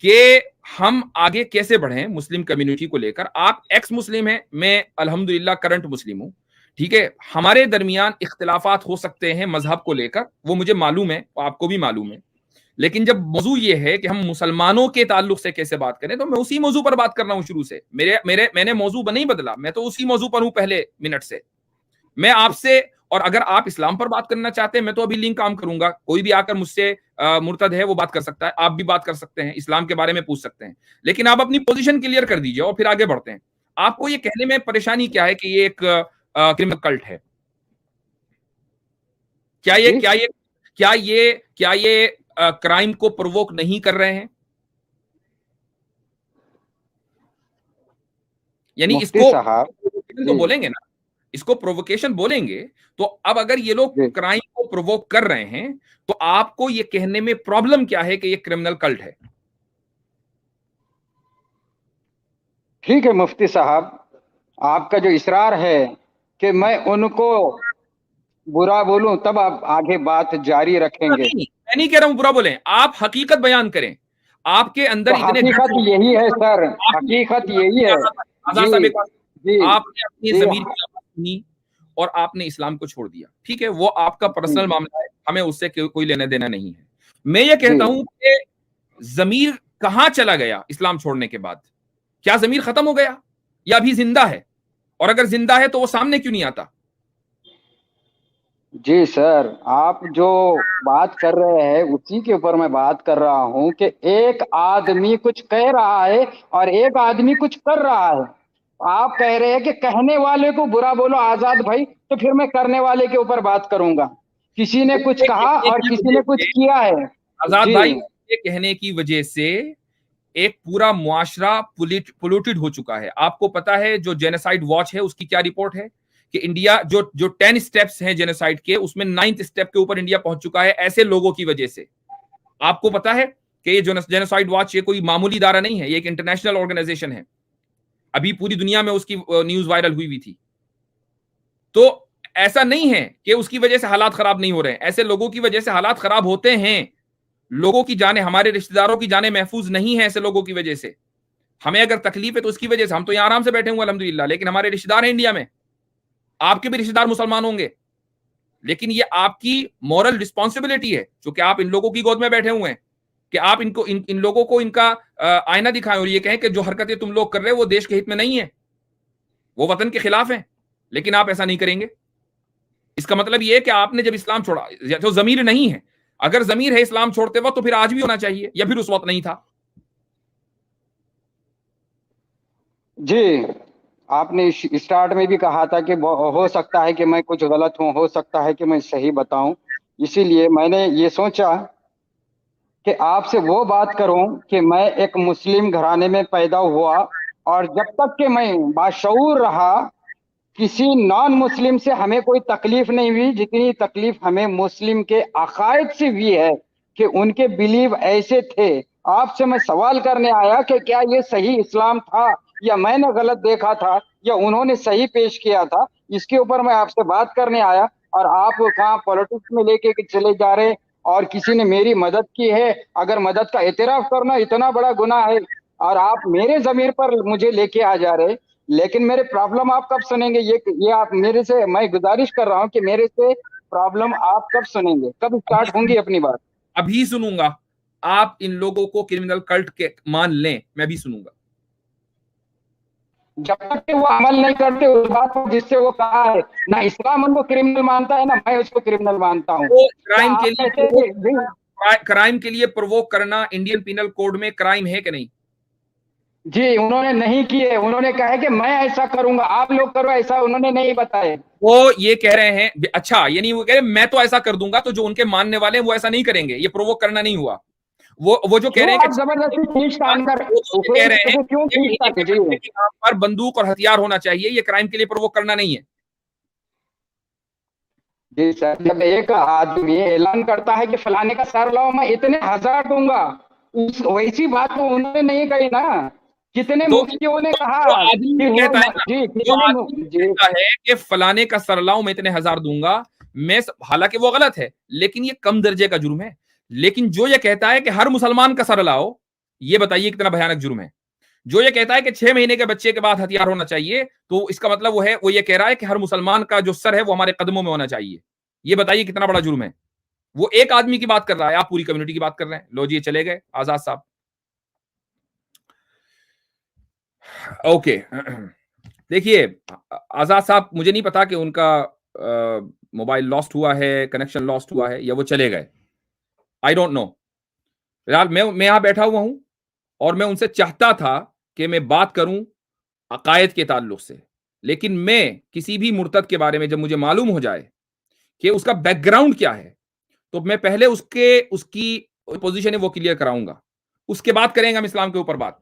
کہ ہم آگے کیسے بڑھیں مسلم کمیونٹی کو لے کر. آپ ایکس مسلم ہیں، میں الحمدللہ کرنٹ مسلم ہوں، ٹھیک ہے. ہمارے درمیان اختلافات ہو سکتے ہیں مذہب کو لے کر، وہ مجھے معلوم ہے، آپ کو بھی معلوم ہے. لیکن جب موضوع یہ ہے کہ ہم مسلمانوں کے تعلق سے کیسے بات کریں، تو میں اسی موضوع پر بات کر رہا ہوں شروع سے. میں نے موضوع نہیں بدلا، میں تو اسی موضوع پر ہوں پہلے منٹ سے. میں آپ سے، اور اگر آپ اسلام پر بات کرنا چاہتے ہیں میں تو ابھی لنک کام کروں گا. کوئی بھی آ کر مجھ سے مرتد ہے وہ بات کر سکتا ہے، آپ بھی بات کر سکتے ہیں، اسلام کے بارے میں پوچھ سکتے ہیں. لیکن آپ اپنی پوزیشن کلیئر کر دیجئے اور پھر آگے بڑھتے ہیں. آپ کو یہ کہنے میں پریشانی کیا ہے کہ یہ ایک کرمنل کلٹ ہے؟ کیا یہ کرائم کو پرووک نہیں کر رہے ہیں؟ یعنی اس کو تو بولیں گے نا، اس کو پرووکیشن بولیں گے. تو اب اگر یہ لوگ کرائم کو پرووک کر رہے ہیں تو آپ کو یہ کہنے میں پرابلم کیا ہے کہ یہ کرمنل کلٹ ہے؟ ٹھیک ہے مفتی صاحب، آپ کا جو اصرار ہے کہ میں ان کو برا بولوں تب آپ آگے بات جاری رکھیں گے. میں نہیں کہہ رہا ہوں برا بولیں، آپ حقیقت بیان کریں. آپ کے اندر حقیقت یہی ہے سر، حقیقت یہی ہے. آپ نے اپنی ضمیر کی آواز سنی اور آپ نے اسلام کو چھوڑ دیا. ٹھیک ہے، وہ آپ کا پرسنل معاملہ ہے، ہمیں اس سے کوئی لینا دینا نہیں ہے. میں یہ کہتا ہوں کہ ضمیر کہاں چلا گیا اسلام چھوڑنے کے بعد؟ کیا ضمیر ختم ہو گیا یا ابھی زندہ ہے؟ اور اگر زندہ ہے تو وہ سامنے کیوں نہیں آتا؟ جی سر، آپ جو بات کر رہے ہیں اسی کے اوپر میں بات کر رہا ہوں کہ ایک آدمی کچھ کہہ رہا ہے اور ایک آدمی کچھ کر رہا ہے. آپ کہہ رہے ہیں کہ کہنے والے کو برا بولو آزاد بھائی، تو پھر میں کرنے والے کے اوپر بات کروں گا. کسی نے کچھ کہا اور کسی نے کچھ کیا ہے. آزاد بھائی، یہ کہنے کی وجہ سے ایک پورا معاشرہ پولوٹڈ ہو چکا ہے. آپ کو پتا ہے جو جینوسائیڈ واچ ہے اس کی کیا رپورٹ ہے کہ انڈیا جو 10 سٹیپس ہیں جینوسائیڈ کے، اس میں 9th سٹیپ کے اوپر انڈیا پہنچ چکا ہے ایسے لوگوں کی وجہ سے. آپ کو پتا ہے کہ یہ جینوسائیڈ واچ یہ کوئی معمولی ادارہ نہیں ہے، یہ ایک انٹرنیشنل آرگنائزیشن ہے. ابھی پوری دنیا میں اس کی نیوز وائرل ہوئی تھی. تو ایسا نہیں ہے کہ اس کی وجہ سے حالات خراب نہیں ہو رہے ہیں، ایسے لوگوں کی وجہ سے حالات خراب ہوتے ہیں. لوگوں کی جانیں، ہمارے رشتہ داروں کی جانیں محفوظ نہیں ہیں ایسے لوگوں کی وجہ سے. ہمیں اگر تکلیف ہے تو اس کی وجہ سے، ہم تو یہاں آرام سے بیٹھے ہوئے الحمدللہ، لیکن ہمارے رشتہ دار ہیں انڈیا میں. آپ کے بھی رشتہ دار مسلمان ہوں گے، لیکن یہ آپ کی مورل رسپانسبلٹی ہے چونکہ آپ ان لوگوں کی گود میں بیٹھے ہوئے ہیں کہ آپ ان لوگوں کو ان کا آئینہ دکھائیں اور یہ کہیں کہ جو حرکتیں تم لوگ کر رہے ہیں وہ دیش کے ہت میں نہیں ہیں، وہ وطن کے خلاف ہیں. لیکن آپ ایسا نہیں کریں گے. اس کا مطلب یہ ہے کہ آپ نے جب اسلام چھوڑا تو ضمیر نہیں ہے. اگر ضمیر ہے اسلام چھوڑتے وقت تو پھر آج بھی ہونا چاہیے یا پھر اس وقت نہیں تھا. جی، آپ نے اسٹارٹ میں بھی کہا تھا کہ ہو سکتا ہے کہ میں کچھ غلط ہوں، ہو سکتا ہے کہ میں صحیح بتاؤں. اسی لیے میں نے یہ سوچا کہ آپ سے وہ بات کروں کہ میں ایک مسلم گھرانے میں پیدا ہوا اور جب تک کہ میں باشعور رہا کسی نان مسلم سے ہمیں کوئی تکلیف نہیں ہوئی جتنی تکلیف ہمیں مسلم کے عقائد سے ہوئی ہے کہ ان کے بلیو ایسے تھے. آپ سے میں سوال کرنے آیا کہ کیا یہ صحیح اسلام تھا یا میں نے غلط دیکھا تھا یا انہوں نے صحیح پیش کیا تھا. اس کے اوپر میں آپ سے بات کرنے آیا اور آپ کہاں پولیٹکس میں لے کے چلے جا رہے اور کسی نے میری مدد کی ہے. اگر مدد کا اعتراف کرنا اتنا بڑا گناہ ہے اور آپ میرے ضمیر پر مجھے لے کے آ جا رہے، لیکن میرے پرابلم آپ کب سنیں گے؟ یہ آپ میرے سے، میں گزارش کر رہا ہوں کہ میرے سے پرابلم آپ کب سنیں گے، کب اسٹارٹ ہوں گی اپنی بات؟ ابھی سنوں گا. آپ ان لوگوں کو کرمنل کلٹ کے مان لیں، میں بھی سنوں گا. جب تک کہ وہ عمل نہیں کرتے اس بات پر جس سے وہ کہا ہے، نہ اسلام ان کو کرمنل مانتا ہے نہ میں اس کو کرمنل مانتا ہوں. کرائم کے لیے پرووک کرنا انڈین پینل کوڈ میں کرائم ہے کہ نہیں؟ جی، انہوں نے نہیں کیے. انہوں نے کہا کہ میں ایسا کروں گا، آپ لوگ کرو ایسا، انہوں نے نہیں بتائے. وہ یہ کہہ رہے ہیں اچھا، یعنی وہ کہہ رہے ہیں میں تو ایسا کر دوں گا، تو جو ان کے ماننے والے ہیں وہ ایسا نہیں کریں گے. یہ پرووک کرنا نہیں ہوا. وہ جو کہہ رہے ہیں کہ زبردستی پر بندوق اور ہتھیار ہونا چاہیے، یہ کرائم کے لیے پرووک کرنا نہیں ہے. جی سر، جب ایک آدمی اعلان کرتا ہے کہ فلانے کا سر لاؤ میں اتنے ہزار دوں گا، ویسی بات تو انہوں نے نہیں کہی نا. کتنے مفتیوں نے کہا کہ فلانے کا سر لاؤ میں اتنے ہزار دوں گا. میں حالانکہ وہ غلط ہے لیکن یہ کم درجے کا جرم ہے. لیکن جو یہ کہتا ہے کہ ہر مسلمان کا سر لاؤ، یہ بتائیے کتنا بھیانک جرم ہے. جو یہ کہتا ہے کہ 6 مہینے کے بچے کے بعد ہتھیار ہونا چاہیے، تو اس کا مطلب وہ یہ کہہ رہا ہے کہ ہر مسلمان کا جو سر ہے وہ ہمارے قدموں میں ہونا چاہیے. یہ بتائیے کتنا بڑا جرم ہے. وہ ایک آدمی کی بات کر رہا ہے، آپ پوری کمیونٹی کی بات کر رہے ہیں. لو جی، چلے گئے آزاد صاحب. اوکے، دیکھیے آزاد صاحب، مجھے نہیں پتا کہ ان کا موبائل لاسٹ ہوا ہے، کنیکشن لاسٹ ہوا ہے یا وہ چلے گئے. I don't know. فی الحال میں یہاں بیٹھا ہوا ہوں اور میں ان سے چاہتا تھا کہ میں بات کروں عقائد کے تعلق سے. لیکن میں کسی بھی مرتد کے بارے میں جب مجھے معلوم ہو جائے کہ اس کا بیک گراؤنڈ کیا ہے تو میں پہلے اس کی پوزیشن ہے وہ کلیئر کراؤں گا, اس کے بعد کریں گے ہم اسلام کے اوپر بات.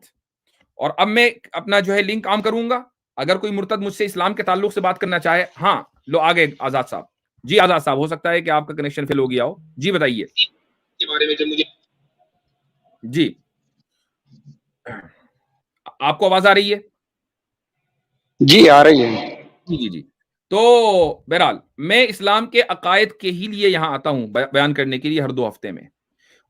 اور اب میں اپنا جو ہے لنک عام کروں گا, اگر کوئی مرتد مجھ سے اسلام کے تعلق سے بات کرنا چاہے. ہاں لو آگے آزاد صاحب. جی آزاد صاحب, ہو سکتا ہے کہ آپ کا کنیکشن فیل ہو گیا ہو. جی بتائیے. جی آپ کو آواز آ رہی ہے؟ جی آ رہی ہے. جی جی جی. تو بہرحال میں اسلام کے عقائد کے ہی لیے یہاں آتا ہوں بیان کرنے کے لیے ہر 2 ہفتے میں,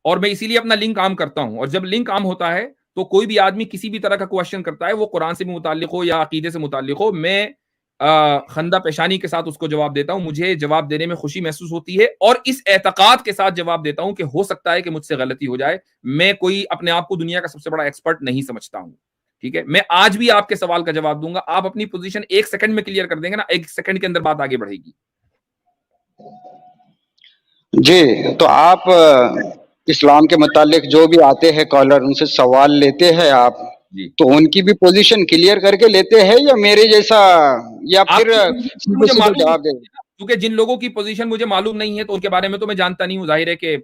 اور میں اسی لیے اپنا لنک عام کرتا ہوں. اور جب لنک عام ہوتا ہے تو کوئی بھی آدمی کسی بھی طرح کا کوشچن کرتا ہے, وہ قرآن سے بھی متعلق ہو یا عقیدے سے متعلق ہو, میں خندہ پیشانی کے ساتھ اس کو جواب دیتا ہوں. مجھے جواب دینے میں خوشی محسوس ہوتی ہے, اور اس اعتقاد کے ساتھ جواب دیتا ہوں کہ ہو سکتا ہے کہ مجھ سے غلطی ہو جائے. میں کوئی اپنے آپ کو دنیا کا سب سے بڑا ایکسپرٹ نہیں سمجھتا ہوں. ٹھیک ہے, میں آج بھی آپ کے سوال کا جواب دوں گا. آپ اپنی پوزیشن 1 سیکنڈ میں کلیئر کر دیں گے نا, 1 سیکنڈ کے اندر بات آگے بڑھے گی. جی تو آپ اسلام کے متعلق جو بھی آتے ہیں کالر, ان سے سوال لیتے ہیں آپ, جی تو ان کی بھی پوزیشن کلیئر کر کے لیتے ہیں یا میرے جیسا, یا پھر مجھے معلوم جواب دے؟ کیونکہ جن لوگوں کی پوزیشن مجھے معلوم نہیں ہے تو ان کے بارے میں تو میں جانتا نہیں ہوں. ظاہر ہے کہ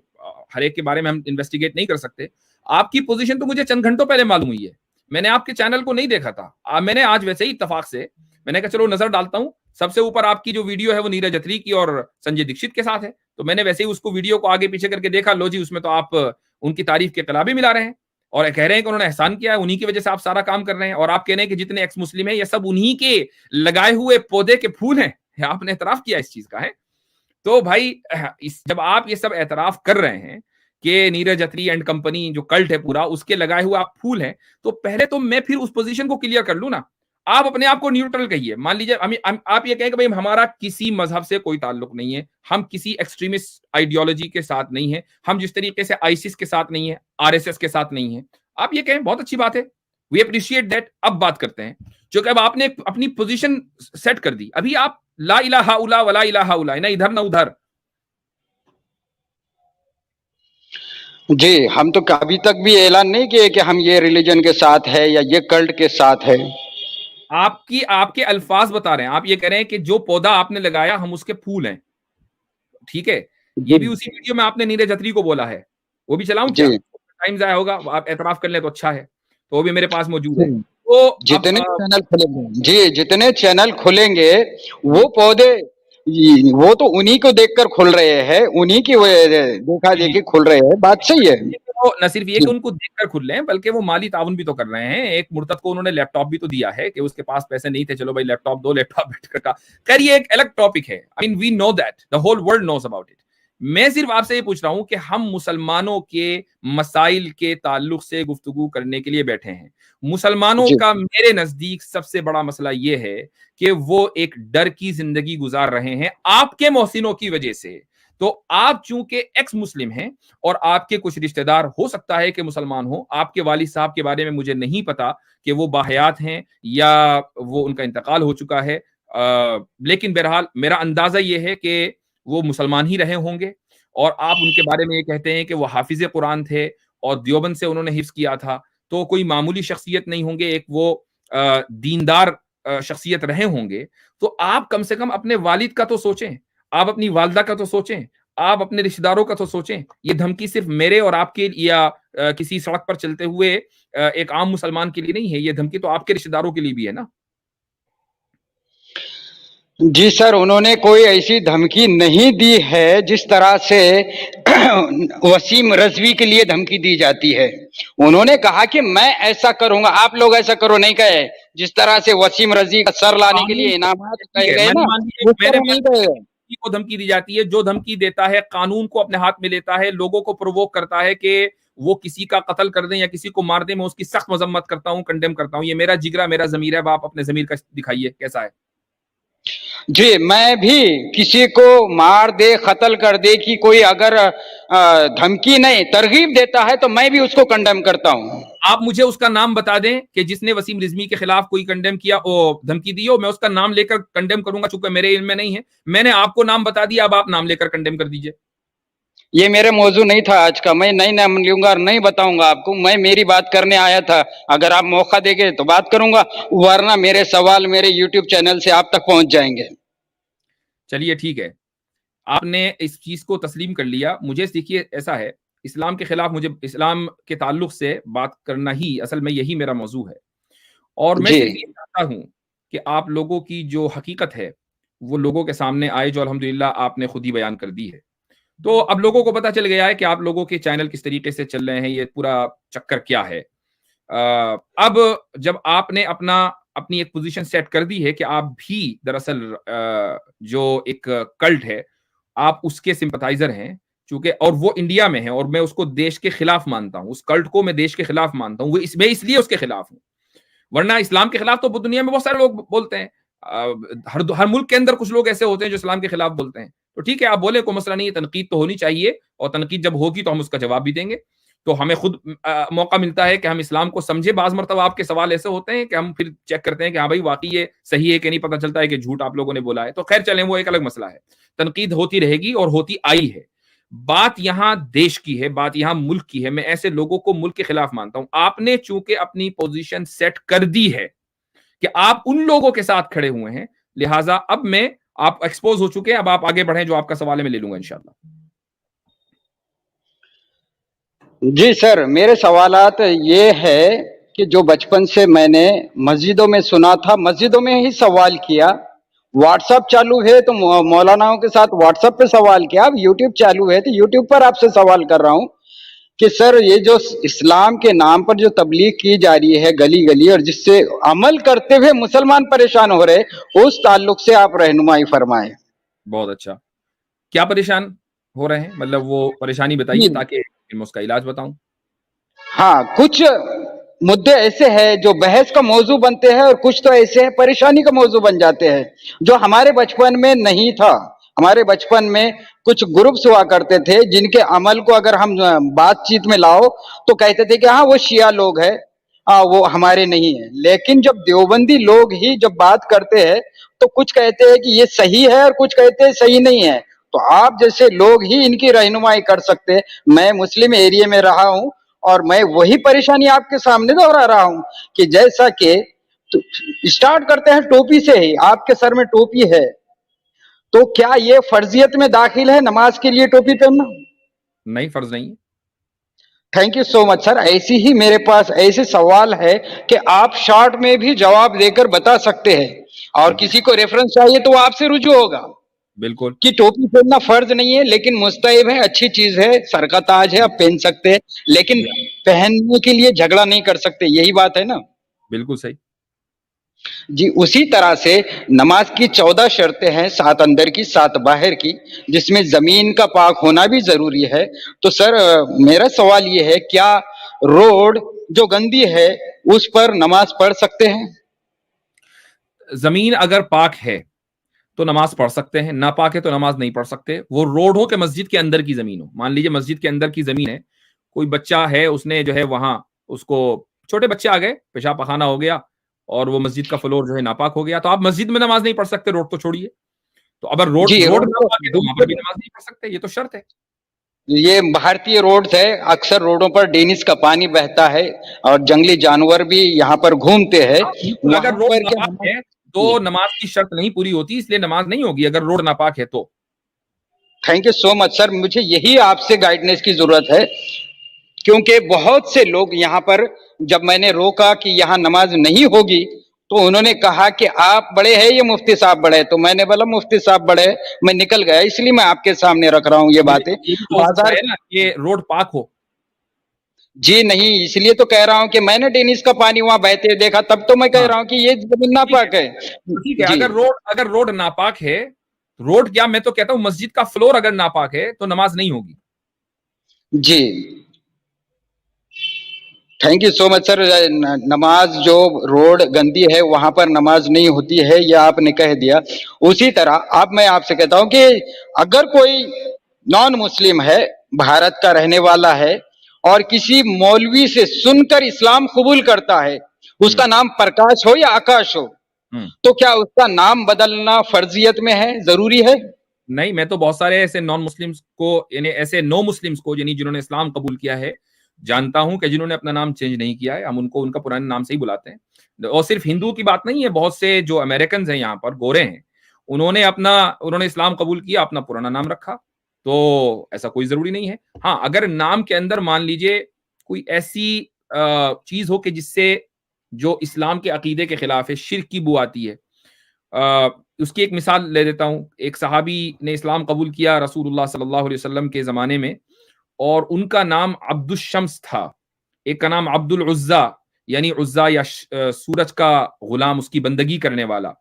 ہر ایک کے بارے میں ہم انویسٹیگیٹ نہیں کر سکتے. آپ کی پوزیشن تو مجھے چند گھنٹوں پہلے معلوم ہوئی ہے. میں نے آپ کے چینل کو نہیں دیکھا تھا. میں نے آج ویسے ہی اتفاق سے میں نے کہا چلو نظر ڈالتا ہوں. سب سے اوپر آپ کی جو ویڈیو ہے وہ نیرج اتری کی اور سنجے دیکشت کے ساتھ ہے, تو میں نے ویسے ہی اس کو ویڈیو کو آگے پیچھے کر کے دیکھا. لو جی, اس میں تو آپ ان کی تعریف کے قلابی ملا رہے ہیں اور کہہ رہے ہیں کہ انہوں نے احسان کیا ہے, انہی کی وجہ سے آپ سارا کام کر رہے ہیں, اور آپ کہہ رہے ہیں کہ جتنے ایکس مسلم ہیں یہ سب انہی کے لگائے ہوئے پودے کے پھول ہیں. آپ نے اعتراف کیا اس چیز کا ہے. تو بھائی جب آپ یہ سب اعتراف کر رہے ہیں کہ نیرج اتری اینڈ کمپنی جو کلٹ ہے پورا, اس کے لگائے ہوئے آپ پھول ہیں, تو پہلے تو میں پھر اس پوزیشن کو کلیئر کر لوں نا. آپ اپنے آپ کو نیوٹرل کہیے. مان لیجیے آپ یہ کہیں کہ بھائی ہمارا کسی مذہب سے کوئی تعلق نہیں ہے, ہم کسی ایکسٹریمسٹ آئیڈیالوجی کے ساتھ نہیں ہیں, ہم جس طریقے سے آئیسس کے ساتھ نہیں ہیں, RSS کے ساتھ نہیں ہیں. آپ یہ کہیں بہت اچھی بات ہے, وی اپریشیٹ دیٹ. اب بات کرتے ہیں, جو کہ اب آپ نے اپنی پوزیشن سیٹ کر دی. ابھی آپ لا الہ الا ولا الہ الا, نہ ادھر نہ ادھر. جی ہم تو ابھی تک بھی اعلان نہیں کیے کہ ہم یہ ریلیجن کے ساتھ ہے یا یہ کلٹ کے ساتھ ہے. آپ کے الفاظ بتا رہے ہیں. آپ یہ کہہ رہے ہیں کہ جو پودا آپ نے لگایا ہم اس کے پھول ہیں. ٹھیک ہے, یہ بھی اسی ویڈیو میں آپ نے نیرج اتری کو بولا ہے. وہ بھی چلاؤں کیا؟ ٹائم ضائع ہوگا, آپ اعتراف کر لیں تو اچھا ہے. تو وہ بھی میرے پاس موجود ہے. تو جتنے چینل کھلیں گے, جی جتنے چینل کھلیں گے وہ پودے وہ تو انہی کو دیکھ کر کھل رہے ہیں, انہی کی دیکھا دیکھی کھل رہے ہیں. بات صحیح ہے. نہ صرف یہ کہ ان کو دیکھ کر کھل رہے ہیں بلکہ وہ مالی تعاون بھی تو کر رہے ہیں. ایک مرتد کو انہوں نے لیپ ٹاپ بھی تو دیا ہے کہ اس کے پاس پیسے نہیں تھے, چلو بھائی لیپ ٹاپ دو, لیپ ٹاپ بیٹھ کر کا. خیر یہ ایک الگ ٹاپک ہے. I mean we know that the whole world knows about it. میں صرف آپ سے یہ پوچھ رہا ہوں کہ ہم مسلمانوں کے مسائل کے تعلق سے گفتگو کرنے کے لیے بیٹھے ہیں. مسلمانوں کا میرے نزدیک سب سے بڑا مسئلہ یہ ہے کہ وہ ایک ڈر کی زندگی گزار رہے ہیں آپ کے محسنوں کی وجہ سے. تو آپ چونکہ ایکس مسلم ہیں اور آپ کے کچھ رشتہ دار ہو سکتا ہے کہ مسلمان ہوں, آپ کے والد صاحب کے بارے میں مجھے نہیں پتا کہ وہ باحیات ہیں یا وہ ان کا انتقال ہو چکا ہے, لیکن بہرحال میرا اندازہ یہ ہے کہ وہ مسلمان ہی رہے ہوں گے. اور آپ ان کے بارے میں یہ کہتے ہیں کہ وہ حافظ قرآن تھے اور دیوبند سے انہوں نے حفظ کیا تھا, تو کوئی معمولی شخصیت نہیں ہوں گے, ایک وہ دیندار شخصیت رہے ہوں گے. تو آپ کم سے کم اپنے والد کا تو سوچیں, آپ اپنی والدہ کا تو سوچیں, آپ اپنے رشتہ داروں کا تو سوچیں. یہ دھمکی صرف میرے اور آپ کے یا کسی سڑک پر چلتے ہوئے ایک عام مسلمان کے لیے نہیں ہے, یہ دھمکی تو آپ کے رشتہ داروں کے لیے بھی ہے نا. جی سر, انہوں نے کوئی ایسی دھمکی نہیں دی ہے جس طرح سے وسیم رضوی کے لیے دھمکی دی جاتی ہے. انہوں نے کہا کہ میں ایسا کروں گا, آپ لوگ ایسا کرو نہیں کہے. جس طرح سے وسیم رضوی کا سر لانے کے لیے انعامات کہے گئے نا, کو دھمکی دی جاتی ہے. جو دھمکی دیتا ہے قانون کو اپنے ہاتھ میں لیتا ہے, لوگوں کو پرووک کرتا ہے کہ وہ کسی کا قتل کر دیں یا کسی کو مار دیں, میں اس کی سخت مذمت کرتا ہوں, کنڈیم کرتا ہوں. یہ میرا جگرا, میرا ضمیر ہے. آپ اپنے ضمیر کا دکھائیے کیسا ہے. جی میں بھی کسی کو مار دے, قتل کر دے کی کوئی اگر دھمکی نہیں ترغیب دیتا ہے تو میں بھی اس کو کنڈیم کرتا ہوں. آپ مجھے اس کا نام بتا دیں کہ جس نے وسیم رضوی کے خلاف کوئی کنڈیم کیا, دھمکی دی ہو, میں اس کا نام لے کر کنڈیم کروں گا. چونکہ میرے علم میں نہیں ہے, میں نے آپ کو نام بتا دیا, اب آپ نام لے کر کنڈیم کر دیجئے. یہ میرا موضوع نہیں تھا آج کا. میں نہیں نام لوں گا اور نہیں بتاؤں گا آپ کو. میں میری بات کرنے آیا تھا. اگر آپ موقع دیں گے تو بات کروں گا, ورنہ میرے سوال میرے یوٹیوب چینل سے آپ تک پہنچ جائیں گے. چلیے ٹھیک ہے, آپ نے اس چیز کو تسلیم کر لیا. مجھے دیکھیے ایسا ہے, اسلام کے خلاف مجھے اسلام کے تعلق سے بات کرنا ہی اصل میں یہی میرا موضوع ہے, اور میں صرف یہ چاہتا ہوں کہ آپ لوگوں کی جو حقیقت ہے وہ لوگوں کے سامنے آئے, جو الحمدللہ آپ نے خود ہی بیان کر دی ہے. تو اب لوگوں کو پتا چل گیا ہے کہ آپ لوگوں کے چینل کس طریقے سے چل رہے ہیں, یہ پورا چکر کیا ہے. اب جب آپ نے اپنی ایک پوزیشن سیٹ کر دی ہے کہ آپ بھی دراصل جو ایک کلٹ ہے آپ اس کے سمپتائزر ہیں, چونکہ اور وہ انڈیا میں ہے, اور میں اس کو دیش کے خلاف مانتا ہوں, اس کلٹ کو میں دیش کے خلاف مانتا ہوں, میں اس لیے اس کے خلاف ہوں. ورنہ اسلام کے خلاف تو دنیا میں بہت سارے لوگ بولتے ہیں, ہر ملک کے اندر کچھ لوگ ایسے ہوتے ہیں جو اسلام کے خلاف بولتے ہیں. تو ٹھیک ہے, آپ بولیں, کوئی مسئلہ نہیں ہے, تنقید تو ہونی چاہیے, اور تنقید جب ہوگی تو ہم اس کا جواب بھی دیں گے. تو ہمیں خود موقع ملتا ہے کہ ہم اسلام کو سمجھے. بعض مرتبہ آپ کے سوال ایسے ہوتے ہیں کہ ہم پھر چیک کرتے ہیں کہ ہاں بھائی واقعی یہ صحیح ہے کہ نہیں, پتہ چلتا ہے کہ جھوٹ آپ لوگوں نے بولا ہے. تو خیر چلیں, وہ ایک الگ مسئلہ ہے. تنقید ہوتی رہے گی اور ہوتی آئی ہے. بات یہاں دیش کی ہے, بات یہاں ملک کی ہے. میں ایسے لوگوں کو ملک کے خلاف مانتا ہوں. آپ نے چونکہ اپنی پوزیشن سیٹ کر دی ہے کہ آپ ان لوگوں کے ساتھ کھڑے ہوئے ہیں, لہٰذا اب میں آپ ایکسپوز ہو چکے ہیں. اب آپ آگے بڑھیں, جو آپ کا سوال ہے میں لے لوں گا انشاءاللہ. جی سر, میرے سوالات یہ ہے کہ جو بچپن سے میں نے مسجدوں میں سنا تھا, مسجدوں میں ہی سوال کیا. واٹس ایپ چالو ہے تو مولاناؤں کے ساتھ واٹس ایپ پہ سوال کیا. اب یوٹیوب چالو ہے تو یوٹیوب پر آپ سے سوال کر رہا ہوں کہ سر یہ جو اسلام کے نام پر جو تبلیغ کی جا رہی ہے گلی گلی, اور جس سے عمل کرتے ہوئے مسلمان پریشان ہو رہے, اس تعلق سے آپ رہنمائی فرمائیں. بہت اچھا. کیا پریشان ہو رہے ہیں, مطلب وہ پریشانی بتائیے تاکہ میں اس کا علاج بتاؤں. ہاں, کچھ مدے ایسے ہیں جو بحث کا موضوع بنتے ہیں, اور کچھ تو ایسے ہیں پریشانی کا موضوع بن جاتے ہیں, جو ہمارے بچپن میں نہیں تھا. ہمارے بچپن میں کچھ گروپس ہوا کرتے تھے جن کے عمل کو اگر ہم بات چیت میں لاؤ تو کہتے تھے کہ ہاں وہ شیعہ لوگ ہیں, وہ ہمارے نہیں ہیں. لیکن جب دیوبندی لوگ ہی جب بات کرتے ہیں تو کچھ کہتے ہیں کہ یہ صحیح ہے اور کچھ کہتے ہیں صحیح نہیں ہے. تو آپ جیسے لوگ ہی ان کی رہنمائی کر سکتے. میں مسلم ایریا میں رہا ہوں اور میں وہی پریشانی آپ کے سامنے دہرا رہا ہوں کہ جیسا کہ اسٹارٹ کرتے ہیں ٹوپی سے ہی. آپ کے سر میں ٹوپی ہے تو کیا یہ فرضیت میں داخل ہے نماز کے لیے ٹوپی پہننا؟ نہیں, فرض نہیں. تھینک یو سو مچ سر. ایسی ہی میرے پاس ایسے سوال ہے کہ آپ شارٹ میں بھی جواب دے کر بتا سکتے ہیں, اور کسی کو ریفرنس چاہیے تو وہ آپ سے رجوع ہوگا. بالکل کہ ٹوپی پہننا فرض نہیں ہے لیکن مستحب ہے, اچھی چیز ہے, سر کا تاج ہے, آپ پہن سکتے ہیں, لیکن پہننے کے لیے جھگڑا نہیں کر سکتے. یہی بات ہے نا؟ بالکل صحیح. جی, اسی طرح سے نماز کی 14 شرطیں ہیں, 7 اندر کی 7 باہر کی, جس میں زمین کا پاک ہونا بھی ضروری ہے. تو سر میرا سوال یہ ہے, کیا روڈ جو گندی ہے اس پر نماز پڑھ سکتے ہیں؟ زمین اگر پاک ہے تو نماز پڑھ سکتے ہیں, ناپاک ہے تو نماز نہیں پڑھ سکتے. وہ روڈ ہو کہ مسجد کے اندر کی زمین ہو. مان لیجیے مسجد کے اندر کی زمین ہے, کوئی بچہ ہے, اس نے جو ہے وہاں اس کو چھوٹے بچے آ گئے, پیشاب پخانہ ہو گیا اور وہ مسجد کا فلور جو ہے ناپاک ہو گیا, تو آپ مسجد میں نماز نہیں پڑھ سکتے, روڈ تو چھوڑیے. تو اگر روڈ ناپاک ہے تو وہاں پر بھی نماز نہیں پڑھ سکتے, یہ تو شرط ہے. یہ بھارتی روڈز ہے, اکثر روڈوں پر ڈینس کا پانی بہتا ہے اور جنگلی جانور بھی یہاں پر گھومتے ہیں. اگر روڈ ناپاک ہے تو نماز کی شرط نہیں پوری ہوتی, اس لیے نماز نہیں ہوگی اگر روڈ ناپاک ہے تو. تھینک یو سو مچ سر. مجھے یہی آپ سے گائیڈنس کی ضرورت ہے, کیونکہ بہت سے لوگ یہاں پر, جب میں نے روکا کہ یہاں نماز نہیں ہوگی تو انہوں نے کہا کہ آپ بڑے ہیں یا مفتی صاحب بڑے, تو میں نے بولا مفتی صاحب بڑے, میں نکل گیا. اس لیے میں آپ کے سامنے رکھ رہا ہوں یہ باتیں. یہ روڈ پاک ہو. جی نہیں, اس لیے تو کہہ رہا ہوں کہ میں نے ڈینس کا پانی وہاں بہتے دیکھا, تب تو میں کہہ رہا ہوں کہ یہ زمین ناپاک ہے. ٹھیک ہے, اگر روڈ ناپاک ہے, روڈ کیا, میں تو کہتا ہوں مسجد کا فلور اگر ناپاک ہے تو نماز نہیں ہوگی. جی تھینک یو سو مچ سر. نماز جو روڈ گندی ہے وہاں پر نماز نہیں ہوتی ہے, یہ آپ نے کہہ دیا. اسی طرح اب میں آپ سے کہتا ہوں کہ اگر کوئی نان مسلم ہے, بھارت کا رہنے والا ہے, اور کسی مولوی سے سن کر اسلام قبول کرتا ہے, اس کا نام پرکاش ہو یا آکاش ہو, تو کیا اس کا نام بدلنا فرضیت میں ہے, ضروری ہے؟ نہیں، میں تو بہت سارے ایسے نان مسلمس کو، یعنی ایسے نو مسلمس کو، یعنی جنہوں نے اسلام قبول کیا ہے، جانتا ہوں کہ جنہوں نے اپنا نام چینج نہیں کیا ہے، ہم ان کو ان کا پرانے نام سے ہی بلاتے ہیں. اور صرف ہندو کی بات نہیں ہے، بہت سے جو امریکنز ہیں یہاں پر، گورے ہیں، انہوں نے اسلام قبول کیا، اپنا پرانا نام رکھا. تو ایسا کوئی ضروری نہیں ہے. ہاں، اگر نام کے اندر مان لیجئے کوئی ایسی چیز ہو کہ جس سے جو اسلام کے عقیدے کے خلاف ہے، شرک کی بو آتی ہے، اس کی ایک مثال لے دیتا ہوں. ایک صحابی نے اسلام قبول کیا رسول اللہ صلی اللہ علیہ وسلم کے زمانے میں، اور ان کا نام عبد الشمس تھا، ایک کا نام عبد العزا، یعنی عزا یا سورج کا غلام، اس کی بندگی کرنے والا.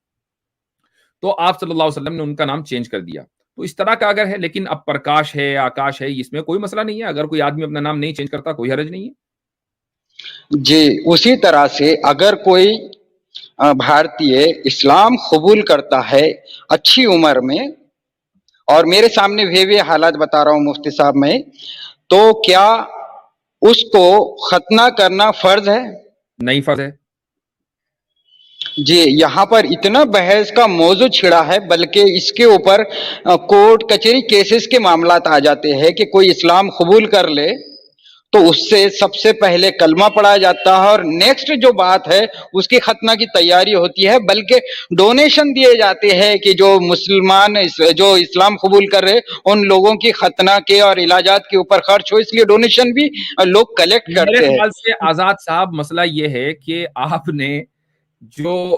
تو آپ صلی اللہ علیہ وسلم نے ان کا نام چینج کر دیا. تو اس طرح کا اگر ہے، لیکن اب پرکاش ہے، آکاش ہے، اس میں کوئی مسئلہ نہیں ہے. اگر کوئی آدمی اپنا نام نہیں چینج کرتا، کوئی حرج نہیں ہے. جی اسی طرح سے اگر کوئی بھارتی اسلام قبول کرتا ہے اچھی عمر میں، اور میرے سامنے ہوئے حالات بتا رہا ہوں مفتی صاحب میں، تو کیا اس کو ختنہ کرنا فرض ہے؟ نہیں فرض ہے. جی یہاں پر اتنا بحث کا موضوع چھڑا ہے، بلکہ اس کے اوپر کورٹ کچہری کیسز کے معاملات آ جاتے ہیں کہ کوئی اسلام قبول کر لے تو اس سے سب سے پہلے کلمہ پڑھا جاتا ہے، اور نیکسٹ جو بات ہے اس کی ختنہ کی تیاری ہوتی ہے، بلکہ ڈونیشن دیے جاتے ہیں کہ جو مسلمان جو اسلام قبول کر رہے ان لوگوں کی ختنہ کے اور علاجات کے اوپر خرچ ہو، اس لیے ڈونیشن بھی لوگ کلیکٹ کرتے ہیں. میرے خیال سے آزاد صاحب، مسئلہ یہ ہے کہ آپ نے جو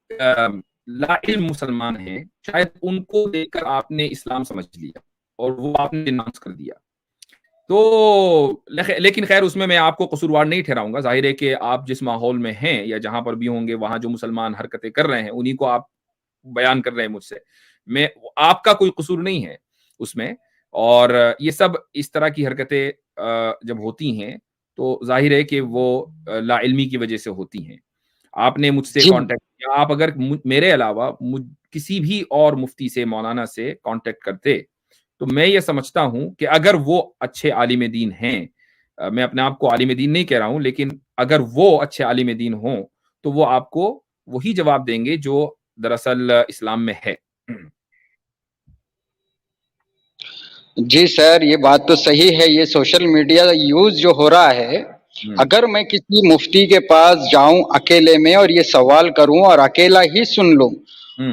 لا علم مسلمان ہیں، شاید ان کو دیکھ کر آپ نے اسلام سمجھ لیا اور وہ آپ نے ڈیناؤنس کر دیا. تو لیکن خیر، اس میں آپ کو قصوروار نہیں ٹھہراؤں گا. ظاہر ہے کہ آپ جس ماحول میں ہیں یا جہاں پر بھی ہوں گے، وہاں جو مسلمان حرکتیں کر رہے ہیں انہی کو آپ بیان کر رہے ہیں مجھ سے. آپ کا کوئی قصور نہیں ہے اس میں. اور یہ سب اس طرح کی حرکتیں جب ہوتی ہیں تو ظاہر ہے کہ وہ لا علمی کی وجہ سے ہوتی ہیں. آپ نے مجھ سے کانٹیکٹ کیا، آپ اگر میرے علاوہ کسی بھی اور مفتی سے، مولانا سے کانٹیکٹ کرتے تو میں یہ سمجھتا ہوں کہ اگر وہ اچھے عالم دین ہیں، میں اپنے آپ کو عالم دین نہیں کہہ رہا ہوں، لیکن اگر وہ اچھے عالم دین ہوں تو وہ آپ کو وہی جواب دیں گے جو دراصل اسلام میں ہے. جی سر، یہ بات تو صحیح ہے. یہ سوشل میڈیا یوز جو ہو رہا ہے، اگر میں کسی مفتی کے پاس جاؤں اکیلے میں اور یہ سوال کروں اور اکیلا ہی سن لوں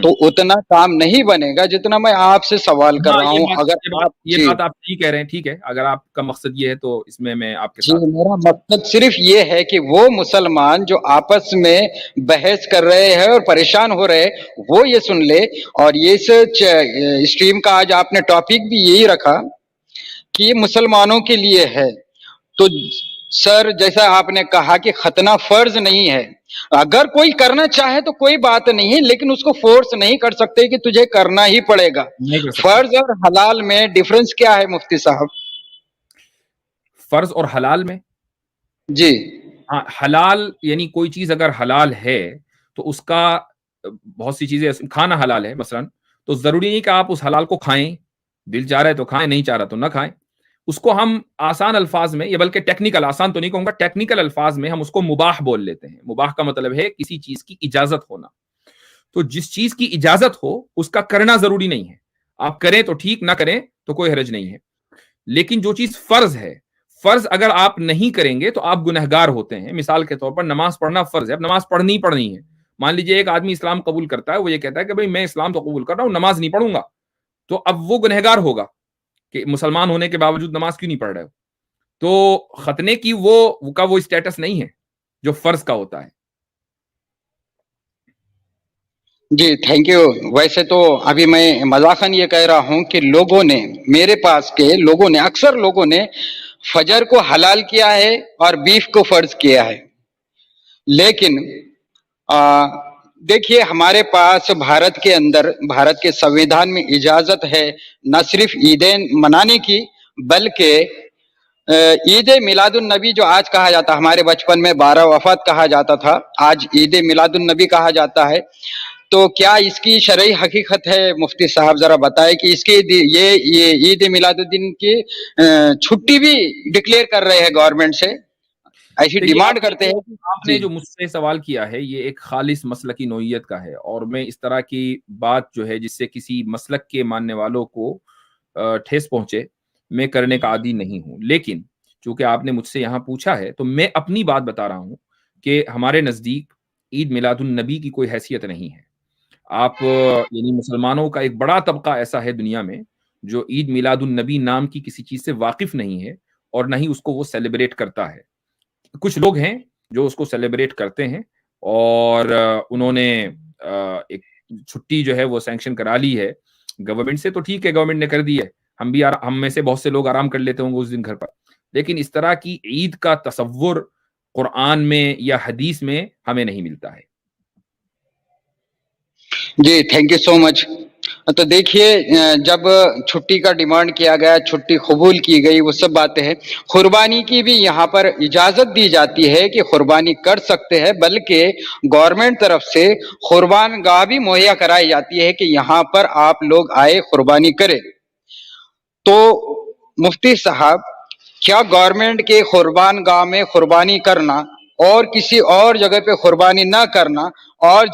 تو اتنا کام نہیں بنے گا جتنا میں آپ سے سوال کر رہا ہوں. یہ بات آپ ٹھیک کہہ رہے ہیں. ٹھیک ہے، اگر آپ کا مقصد یہ ہے تو اس میں آپ کے ساتھ. میرا مقصد صرف یہ ہے کہ وہ مسلمان جو آپس میں بحث کر رہے ہیں اور پریشان ہو رہے وہ یہ سن لے. اور یہ اسٹریم کا آج آپ نے ٹاپک بھی یہی رکھا کہ یہ مسلمانوں کے لیے ہے. تو سر، جیسا آپ نے کہا کہ ختنہ فرض نہیں ہے، اگر کوئی کرنا چاہے تو کوئی بات نہیں ہے، لیکن اس کو فورس نہیں کر سکتے کہ تجھے کرنا ہی پڑے گا. فرض اور حلال میں ڈیفرنس کیا ہے مفتی صاحب؟ فرض اور حلال میں، جی ہاں، حلال یعنی کوئی چیز اگر حلال ہے تو اس کا بہت سی چیزیں، کھانا حلال ہے مثلا، تو ضروری نہیں کہ آپ اس حلال کو کھائیں. دل چاہ رہا ہے تو کھائیں، نہیں چاہ رہا تو نہ کھائیں. اس کو ہم آسان الفاظ میں، یا بلکہ ٹیکنیکل، آسان تو نہیں کہوں گا، ٹیکنیکل الفاظ میں ہم اس کو مباح بول لیتے ہیں. مباح کا مطلب ہے کسی چیز کی اجازت ہونا. تو جس چیز کی اجازت ہو اس کا کرنا ضروری نہیں ہے. آپ کریں تو ٹھیک، نہ کریں تو کوئی حرج نہیں ہے. لیکن جو چیز فرض ہے، فرض اگر آپ نہیں کریں گے تو آپ گنہگار ہوتے ہیں. مثال کے طور پر نماز پڑھنا فرض ہے، اب نماز پڑھنی ہے. مان لیجئے ایک آدمی اسلام قبول کرتا ہے، وہ یہ کہتا ہے کہ بھئی میں اسلام تو قبول کر رہا ہوں، نماز نہیں پڑھوں گا. تو اب وہ گنہگار ہوگا کہ مسلمان ہونے کے باوجود نماز کیوں نہیں پڑھ رہے ہو. تو ختنے کی وہ اسٹیٹس نہیں ہے جو فرض کا ہوتا ہے. جی تھینک یو. ویسے تو ابھی میں مذاقاً یہ کہہ رہا ہوں کہ لوگوں نے، میرے پاس کے لوگوں نے، اکثر لوگوں نے فجر کو حلال کیا ہے اور بیف کو فرض کیا ہے. لیکن دیکھیے، ہمارے پاس بھارت کے اندر، بھارت کے سنویدھان میں اجازت ہے نہ صرف عیدین منانے کی، بلکہ عید میلاد النبی جو آج کہا جاتا ہے، ہمارے بچپن میں 12 وفات کہا جاتا تھا، آج عید میلاد النبی کہا جاتا ہے. تو کیا اس کی شرعی حقیقت ہے مفتی صاحب؟ ذرا بتائیں کہ اس کی یہ عید میلاد الدین کی چھٹی بھی ڈکلیئر کر رہے ہیں گورنمنٹ سے. ایسی ڈیمانڈ کرتے ہیں. آپ نے جو مجھ سے سوال کیا ہے یہ ایک خالص مسلکی نوعیت کا ہے، اور میں اس طرح کی بات جو ہے جس سے کسی مسلک کے ماننے والوں کو ٹھیس پہنچے میں کرنے کا عادی نہیں ہوں. لیکن چونکہ آپ نے مجھ سے یہاں پوچھا ہے تو میں اپنی بات بتا رہا ہوں کہ ہمارے نزدیک عید میلاد النبی کی کوئی حیثیت نہیں ہے. آپ یعنی مسلمانوں کا ایک بڑا طبقہ ایسا ہے دنیا میں جو عید میلاد النبی نام کی کسی چیز سے واقف نہیں ہے اور نہ ہی اس کو وہ سیلیبریٹ کرتا ہے. کچھ لوگ ہیں جو اس کو سیلیبریٹ کرتے ہیں اور انہوں نے ایک چھٹی جو ہے وہ سینکشن کرا لی ہے گورنمنٹ سے، تو ٹھیک ہے گورنمنٹ نے کر دی ہے، ہم میں سے بہت سے لوگ آرام کر لیتے ہوں گے اس دن گھر پر. لیکن اس طرح کی عید کا تصور قرآن میں یا حدیث میں ہمیں نہیں ملتا ہے. جی تھینک یو سو مچ. تو دیکھیے جب چھٹی کا ڈیمانڈ کیا گیا، چھٹی قبول کی گئی، وہ سب باتیں ہیں. قربانی کی بھی یہاں پر اجازت دی جاتی ہے کہ قربانی کر سکتے ہیں، بلکہ گورنمنٹ طرف سے قربان گاہ بھی مہیا کرائی جاتی ہے کہ یہاں پر آپ لوگ آئے قربانی کریں. تو مفتی صاحب، کیا گورنمنٹ کے قربان گاہ میں قربانی کرنا اور کسی اور جگہ پہ قربانی نہ کرنا، اور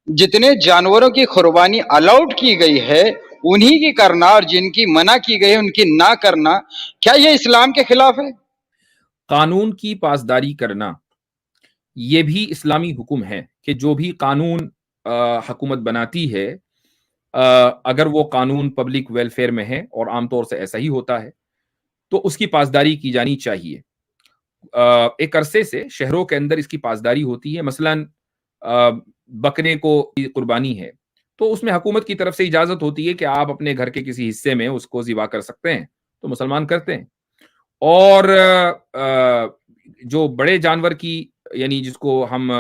جتنے جانوروں کی قربانی الاؤڈ کی گئی ہے انہی کی کرنا اور جن کی منع کی گئی ہے ان کی نہ کرنا، کیا یہ اسلام کے خلاف ہے؟ قانون کی پاسداری کرنا یہ بھی اسلامی حکم ہے کہ جو بھی قانون حکومت بناتی ہے اگر وہ قانون پبلک ویلفیئر میں ہے، اور عام طور سے ایسا ہی ہوتا ہے، تو اس کی پاسداری کی جانی چاہیے. ایک عرصے سے شہروں کے اندر اس کی پاسداری ہوتی ہے. مثلاً بکرے کو قربانی ہے تو اس میں حکومت کی طرف سے اجازت ہوتی ہے کہ آپ اپنے گھر کے کسی حصے میں اس کو ذبح کر سکتے ہیں، تو مسلمان کرتے ہیں. اور جو بڑے جانور کی یعنی جس کو ہم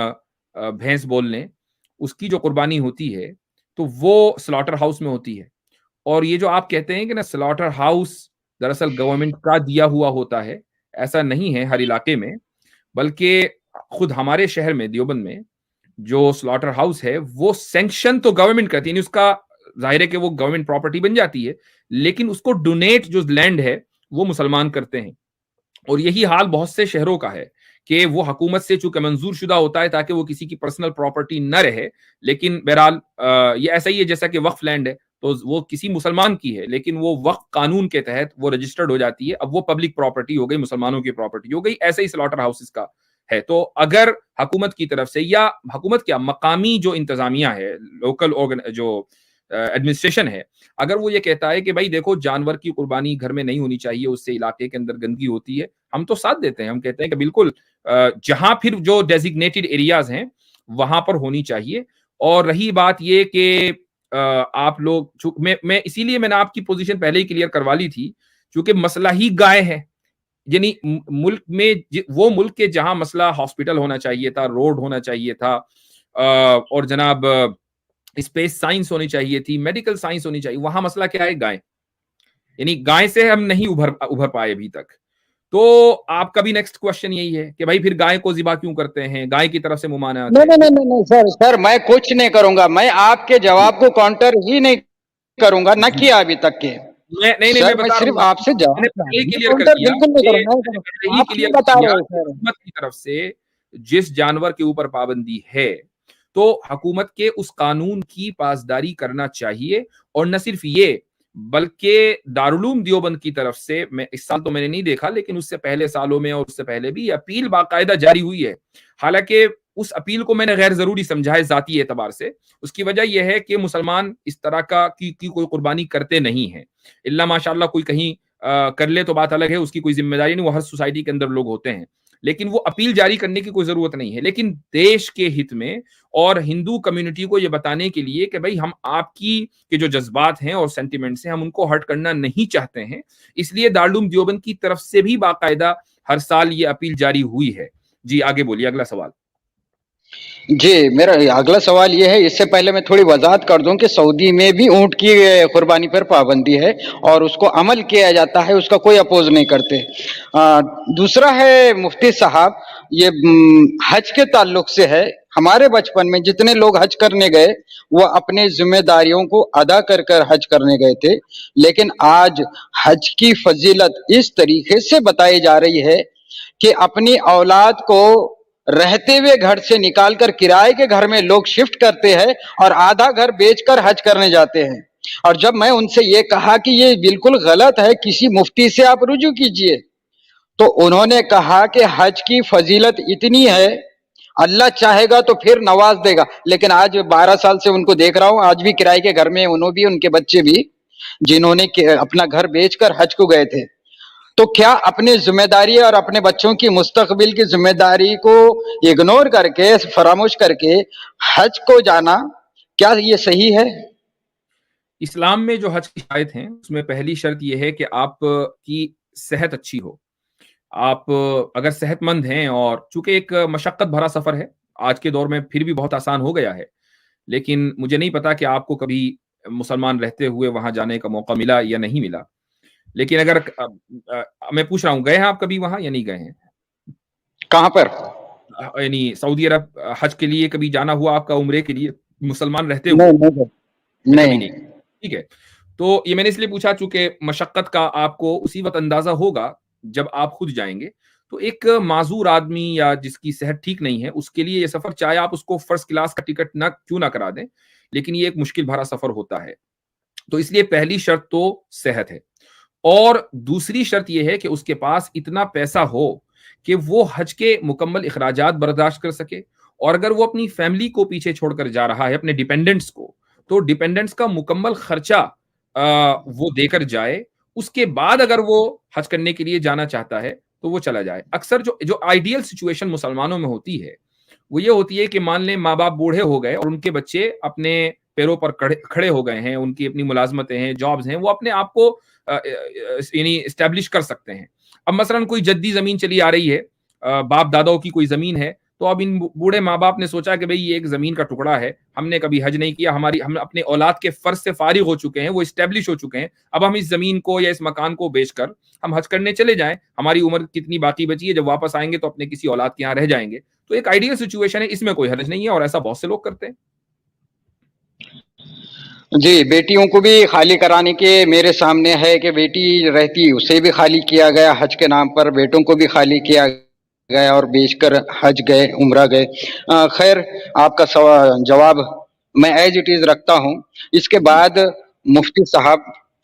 بھینس بول لیں، اس کی جو قربانی ہوتی ہے تو وہ سلاٹر ہاؤس میں ہوتی ہے. اور یہ جو آپ کہتے ہیں کہ نا سلاٹر ہاؤس دراصل گورنمنٹ کا دیا ہوا ہوتا ہے، ایسا نہیں ہے ہر علاقے میں، بلکہ خود ہمارے شہر میں دیوبند میں جو سلاٹر ہاؤس ہے وہ سینکشن تو گورنمنٹ کرتی ہے، یعنی اس کا ظاہر ہے کہ وہ گورنمنٹ پراپرٹی بن جاتی ہے، لیکن اس کو ڈونیٹ جو لینڈ ہے وہ مسلمان کرتے ہیں. اور یہی حال بہت سے شہروں کا ہے کہ وہ حکومت سے چونکہ منظور شدہ ہوتا ہے تاکہ وہ کسی کی پرسنل پراپرٹی نہ رہے، لیکن بہرحال یہ ایسا ہی ہے جیسا کہ وقف لینڈ ہے تو وہ کسی مسلمان کی ہے، لیکن وہ وقف قانون کے تحت وہ رجسٹرڈ ہو جاتی ہے، اب وہ پبلک پراپرٹی ہو گئی، مسلمانوں کی پراپرٹی ہو گئی. ایسے ہی سلاٹر ہاؤسز کا ہے. تو اگر حکومت کی طرف سے یا حکومت کیا مقامی جو انتظامیہ ہے، لوکل جو ایڈمنسٹریشن ہے، اگر وہ یہ کہتا ہے کہ بھائی دیکھو جانور کی قربانی گھر میں نہیں ہونی چاہیے، اس سے علاقے کے اندر گندگی ہوتی ہے، ہم تو ساتھ دیتے ہیں. ہم کہتے ہیں کہ بالکل جہاں پھر جو ڈیزگنیٹڈ ایریاز ہیں وہاں پر ہونی چاہیے. اور رہی بات یہ کہ آپ لوگ میں اسی لیے میں نے آپ کی پوزیشن پہلے ہی کلیئر کروا لی تھی، چونکہ مسئلہ ہی گائے ہے. یعنی ملک میں وہ ملک کے جہاں مسئلہ ہاسپٹل ہونا چاہیے تھا، روڈ ہونا چاہیے تھا، اور جناب اسپیس سائنس ہونی چاہیے تھی، میڈیکل سائنس ہونی چاہیے، وہاں مسئلہ کیا ہے؟ گائے. یعنی گائے سے ہم نہیں ابھر پائے ابھی تک. تو آپ کا بھی نیکسٹ کوشچن یہی ہے کہ بھائی پھر گائے کو ذبح کیوں کرتے ہیں؟ گائے کی طرف سے ممانعت. نہیں سر میں کچھ نہیں کروں گا، میں آپ کے جواب کو کاؤنٹر ہی نہیں کروں گا، نہ کیا ابھی تک کے. نہیں میں صرف آپ سے حکومت کی طرف سے جس جانور کے اوپر پابندی ہے تو حکومت کے اس قانون کی پاسداری کرنا چاہیے. اور نہ صرف یہ بلکہ دارالعلوم دیوبند کی طرف سے، میں اس سال تو میں نے نہیں دیکھا لیکن اس سے پہلے سالوں میں اور اس سے پہلے بھی اپیل باقاعدہ جاری ہوئی ہے. حالانکہ اس اپیل کو میں نے غیر ضروری سمجھا ہے ذاتی اعتبار سے. اس کی وجہ یہ ہے کہ مسلمان اس طرح کی کوئی قربانی کرتے نہیں ہیں، الا ماشاءاللہ کوئی کہیں کر لے تو بات الگ ہے، اس کی کوئی ذمہ داری نہیں، وہ ہر سوسائٹی کے اندر لوگ ہوتے ہیں. لیکن وہ اپیل جاری کرنے کی کوئی ضرورت نہیں ہے. لیکن دیش کے ہت میں اور ہندو کمیونٹی کو یہ بتانے کے لیے کہ بھائی ہم آپ کی کے جو جذبات ہیں اور سینٹیمنٹس ہیں ہم ان کو ہرٹ کرنا نہیں چاہتے ہیں، اس لیے دارالعلوم دیوبند کی طرف سے بھی باقاعدہ ہر سال یہ اپیل جاری ہوئی ہے. جی آگے بولیے، اگلا سوال. جی میرا اگلا سوال یہ ہے، اس سے پہلے میں تھوڑی وضاحت کر دوں کہ سعودی میں بھی اونٹ کی قربانی پر پابندی ہے اور اس کو عمل کیا جاتا ہے، اس کا کوئی اپوز نہیں کرتے. دوسرا ہے مفتی صاحب، یہ حج کے تعلق سے ہے. ہمارے بچپن میں جتنے لوگ حج کرنے گئے وہ اپنے ذمہ داریوں کو ادا کر حج کرنے گئے تھے، لیکن آج حج کی فضیلت اس طریقے سے بتائی جا رہی ہے کہ اپنی اولاد کو رہتے ہوئے گھر سے نکال کر کرائے کے گھر میں لوگ شفٹ کرتے ہیں اور آدھا گھر بیچ کر حج کرنے جاتے ہیں. اور جب میں ان سے یہ کہا کہ یہ بالکل غلط ہے, کسی مفتی سے آپ رجوع کیجئے, تو انہوں نے کہا کہ حج کی فضیلت اتنی ہے, اللہ چاہے گا تو پھر نواز دے گا. لیکن آج 12 سال سے ان کو دیکھ رہا ہوں, آج بھی کرائے کے گھر میں انہوں بھی, ان کے بچے بھی, جنہوں نے اپنا گھر بیچ کر حج کو گئے تھے. تو کیا اپنی ذمہ داری اور اپنے بچوں کی مستقبل کی ذمہ داری کو اگنور کر کے, فراموش کر کے حج کو جانا, کیا یہ صحیح ہے؟ اسلام میں جو حج کی شرائط ہیں اس میں پہلی شرط یہ ہے کہ آپ کی صحت اچھی ہو. آپ اگر صحت مند ہیں, اور چونکہ ایک مشقت بھرا سفر ہے آج کے دور میں, پھر بھی بہت آسان ہو گیا ہے, لیکن مجھے نہیں پتا کہ آپ کو کبھی مسلمان رہتے ہوئے وہاں جانے کا موقع ملا یا نہیں ملا. لیکن اگر میں پوچھ رہا ہوں, گئے ہیں آپ کبھی وہاں یا نہیں گئے ہیں؟ کہاں پر؟ یعنی سعودی عرب حج کے لیے کبھی جانا ہوا آپ کا, عمرے کے لیے, مسلمان رہتے ہوئے؟ نہیں. ٹھیک ہے, تو یہ میں نے اس لیے پوچھا چونکہ مشقت کا آپ کو اسی وقت اندازہ ہوگا جب آپ خود جائیں گے. تو ایک معذور آدمی یا جس کی صحت ٹھیک نہیں ہے, اس کے لیے یہ سفر, چاہے آپ اس کو فرسٹ کلاس کا ٹکٹ نہ کیوں نہ کرا دیں, لیکن یہ ایک مشکل بھرا سفر ہوتا ہے. تو اس لیے پہلی شرط تو صحت ہے, اور دوسری شرط یہ ہے کہ اس کے پاس اتنا پیسہ ہو کہ وہ حج کے مکمل اخراجات برداشت کر سکے. اور اگر وہ اپنی فیملی کو پیچھے چھوڑ کر جا رہا ہے, اپنے ڈیپینڈنٹس کو, تو ڈیپینڈنٹس کا مکمل خرچہ وہ دے کر جائے. اس کے بعد اگر وہ حج کرنے کے لیے جانا چاہتا ہے تو وہ چلا جائے. اکثر جو آئیڈیل سچویشن مسلمانوں میں ہوتی ہے وہ یہ ہوتی ہے کہ مان لیں ماں باپ بوڑھے ہو گئے اور ان کے بچے اپنے پیروں پر کھڑے ہو گئے ہیں, ان کی اپنی ملازمتیں ہیں, جابز ہیں, وہ اپنے آپ کو یعنی اسٹیبلش کر سکتے ہیں. اب مثلا کوئی جدی زمین چلی آ رہی ہے, باپ داداؤں کی کوئی زمین ہے, تو اب ان بوڑھے ماں باپ نے سوچا کہ بھئی یہ ایک زمین کا ٹکڑا ہے, ہم نے کبھی حج نہیں کیا, ہم اپنے اولاد کے فرض سے فارغ ہو چکے ہیں, وہ اسٹیبلش ہو چکے ہیں, اب ہم اس زمین کو یا اس مکان کو بیچ کر ہم حج کرنے چلے جائیں, ہماری عمر کتنی باقی بچی ہے, جب واپس آئیں گے تو اپنے کسی اولاد کے یہاں رہ جائیں گے. تو ایک آئیڈیل سچویشن ہے, اس میں کوئی حرج نہیں ہے, اور ایسا بہت سے لوگ کرتے ہیں. جی, بیٹیوں کو بھی خالی کرانے کے میرے سامنے ہے کہ بیٹی رہتی اسے بھی خالی کیا گیا حج کے نام پر, بیٹوں کو بھی خالی کیا گیا اور بیچ کر حج گئے, عمرہ گئے. خیر, آپ کا جواب میں ایز اٹ از رکھتا ہوں. اس کے بعد مفتی صاحب,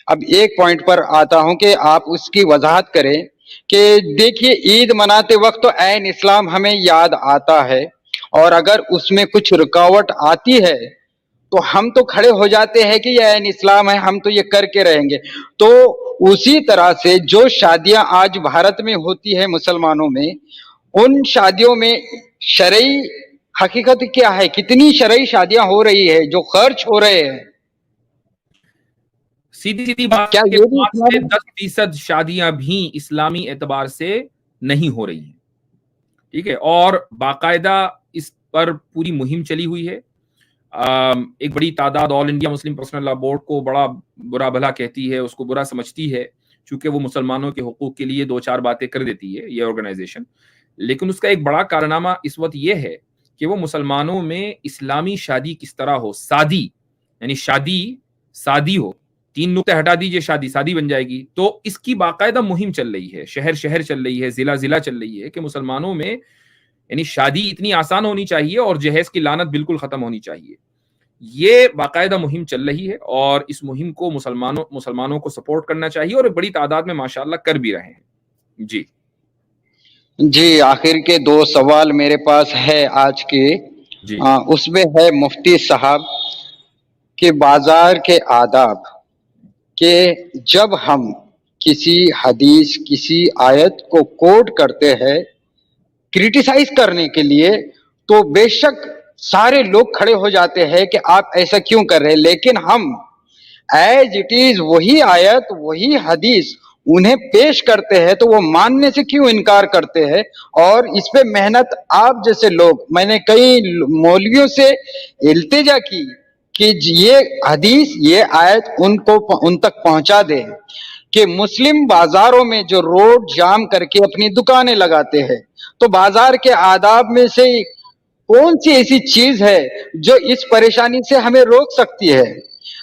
اب ایک پوائنٹ پر آتا ہوں کہ آپ اس کی وضاحت کریں کہ دیکھیے, عید مناتے وقت تو عین اسلام ہمیں یاد آتا ہے, اور اگر اس میں کچھ رکاوٹ آتی ہے تو ہم تو کھڑے ہو جاتے ہیں کہ یہ عین اسلام ہے, ہم تو یہ کر کے رہیں گے. تو اسی طرح سے جو شادیاں آج بھارت میں ہوتی ہے مسلمانوں میں, ان شادیوں میں شرعی حقیقت کیا ہے؟ کتنی شرعی شادیاں ہو رہی ہے, جو خرچ ہو رہے ہیں؟ سیدھی بات, کیا یہ بھی 10% شادیاں بھی اسلامی اعتبار سے نہیں ہو رہی ہیں. ٹھیک ہے, اور باقاعدہ اس پر پوری مہم چلی ہوئی ہے. ایک بڑی تعداد آل انڈیا مسلم پرسنل لا بورڈ کو بڑا برا بھلا کہتی ہے, اس کو برا سمجھتی ہے, چونکہ وہ مسلمانوں کے حقوق کے لیے 2-4 باتیں کر دیتی ہے یہ آرگنائزیشن. لیکن اس کا ایک بڑا کارنامہ اس وقت یہ ہے کہ وہ مسلمانوں میں اسلامی شادی کس طرح ہو, سادی, یعنی شادی سادی ہو, 3 نقطے ہٹا دیجئے, شادی بن جائے گی. تو اس کی باقاعدہ مہم چل رہی ہے, شہر چل رہی ہے, ضلع چل رہی ہے, کہ مسلمانوں میں یعنی شادی اتنی آسان ہونی چاہیے اور جہیز کی لعنت بالکل ختم ہونی چاہیے. یہ باقاعدہ مہم چل رہی ہے, اور اس مہم کو مسلمانوں کو سپورٹ کرنا چاہیے, اور بڑی تعداد میں ماشاءاللہ کر بھی رہے ہیں. جی, آخر کے 2 سوال میرے پاس ہے آج کے. اس میں ہے مفتی صاحب کہ بازار کے آداب, کہ جب ہم کسی حدیث, کسی آیت کو کوٹ کرتے ہیں کریٹیسائز کرنے کے لیے, تو بے شک سارے لوگ کھڑے ہو جاتے ہیں کہ آپ ایسا کیوں کر رہے ہیں, لیکن ہم ایز اٹ از وہی آیت, وہی حدیث انہیں پیش کرتے ہیں تو وہ ماننے سے کیوں انکار کرتے ہیں؟ اور اس پہ محنت آپ جیسے لوگ, میں نے کئی مولویوں سے التجا کی کہ یہ حدیث, یہ آیت ان تک پہنچا دے, کہ مسلم بازاروں میں جو روڈ جام کر کے اپنی دکانیں لگاتے ہیں, تو بازار کے آداب میں سے کون سی ایسی چیز ہے جو اس پریشانی سے ہمیں روک سکتی ہے؟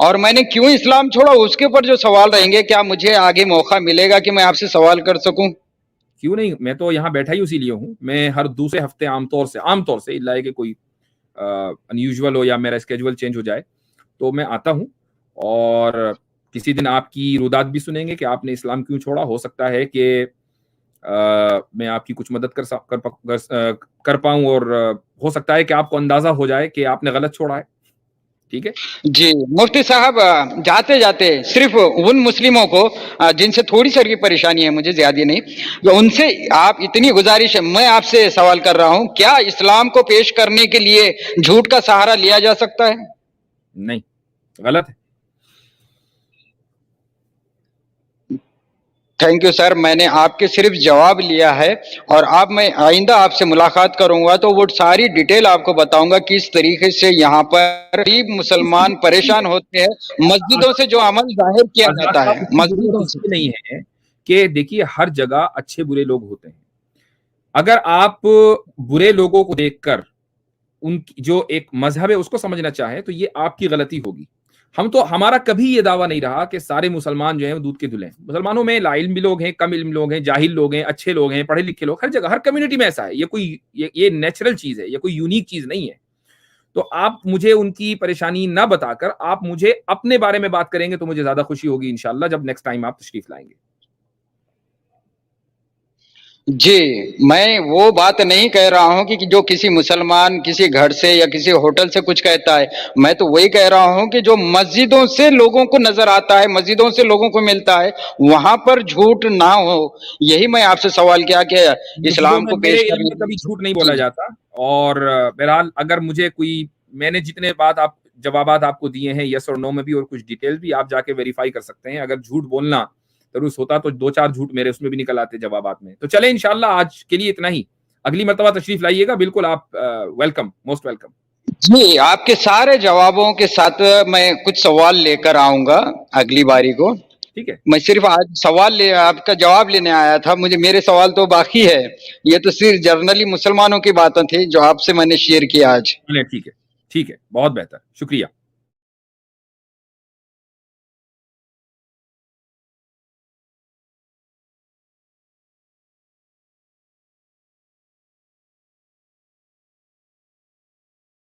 اور میں نے کیوں اسلام چھوڑا اس کے اوپر جو سوال رہیں گے, کیا مجھے آگے موقع ملے گا کہ میں آپ سے سوال کر سکوں؟ کیوں نہیں, میں تو یہاں بیٹھا ہی اسی لیے ہوں. میں ہر دوسرے ہفتے عام طور سے اللہ ہے کہ کوئی انیوژول ہو یا میرا اسکیجول چینج ہو جائے تو میں آتا ہوں, اور کسی دن آپ کی رودات بھی سنیں گے کہ آپ نے اسلام کیوں چھوڑا. ہو سکتا ہے کہ میں آپ کی کچھ مدد کر پاؤں, اور ہو سکتا ہے کہ آپ کو اندازہ ہو جائے کہ آپ نے غلط چھوڑا ہے. ٹھیک ہے جی مفتی صاحب, جاتے جاتے صرف ان مسلموں کو جن سے تھوڑی سی پریشانی ہے, مجھے زیادہ نہیں, ان سے آپ اتنی گزارش ہے, میں آپ سے سوال کر رہا ہوں, کیا اسلام کو پیش کرنے کے لیے جھوٹ کا سہارا لیا جا سکتا ہے؟ نہیں, غلط ہے. تھینک یو سر, میں نے آپ کے صرف جواب لیا ہے, اور اب میں آئندہ آپ سے ملاقات کروں گا تو وہ ساری ڈیٹیل آپ کو بتاؤں گا کس طریقے سے یہاں پر غریب مسلمان پریشان ہوتے ہیں مسجدوں سے جو عمل ظاہر کیا جاتا ہے. مسجدوں سے نہیں ہے کہ دیکھیے ہر جگہ اچھے برے لوگ ہوتے ہیں. اگر آپ برے لوگوں کو دیکھ کر ان کی جو ایک مذہب ہے اس کو سمجھنا چاہیں تو یہ آپ کی غلطی ہوگی. ہمارا کبھی یہ دعویٰ نہیں رہا کہ سارے مسلمان جو ہیں وہ دودھ کے دھلے ہیں. مسلمانوں میں لا علم بھی لوگ ہیں, کم علم لوگ ہیں, جاہل لوگ ہیں, اچھے لوگ ہیں, پڑھے لکھے لوگ, ہر جگہ ہر کمیونٹی میں ایسا ہے. یہ نیچرل چیز ہے, یہ کوئی یونیک چیز نہیں ہے. تو آپ مجھے ان کی پریشانی نہ بتا کر آپ مجھے اپنے بارے میں بات کریں گے تو مجھے زیادہ خوشی ہوگی انشاءاللہ جب نیکسٹ ٹائم آپ تشریف لائیں گے. جی, میں وہ بات نہیں کہہ رہا ہوں کہ جو کسی مسلمان کسی گھر سے یا کسی ہوٹل سے کچھ کہتا ہے. میں تو وہی کہہ رہا ہوں کہ جو مسجدوں سے لوگوں کو نظر آتا ہے, مسجدوں سے لوگوں کو ملتا ہے, وہاں پر جھوٹ نہ ہو. یہی میں آپ سے سوال کیا کہ اسلام کو پیش کرنے کبھی جھوٹ نہیں بولا جاتا. اور بہرحال اگر مجھے میں نے جتنے جوابات آپ کو دیے ہیں یس اور نو میں بھی, اور کچھ ڈیٹیل بھی آپ جا کے ویریفائی کر سکتے ہیں. اگر جھوٹ بولنا درست ہوتا تو 2-4 جھوٹ میرے اس میں بھی نکل آتے جوابات میں. تو چلیں انشاءاللہ آج کے لیے اتنا ہی. اگلی مرتبہ تشریف لائیے گا, بالکل آپ ویلکم, موسٹ ویلکم. جی, آپ کے سارے جوابوں کے ساتھ میں کچھ سوال لے کر آؤں گا اگلی باری کو. ٹھیک ہے, میں صرف آج آپ کا جواب لینے آیا تھا. میرے سوال تو باقی ہے. یہ تو صرف جرنلی مسلمانوں کی باتیں تھی جو آپ سے میں نے شیئر کیا آج. ٹھیک ہے, بہت بہتر, شکریہ.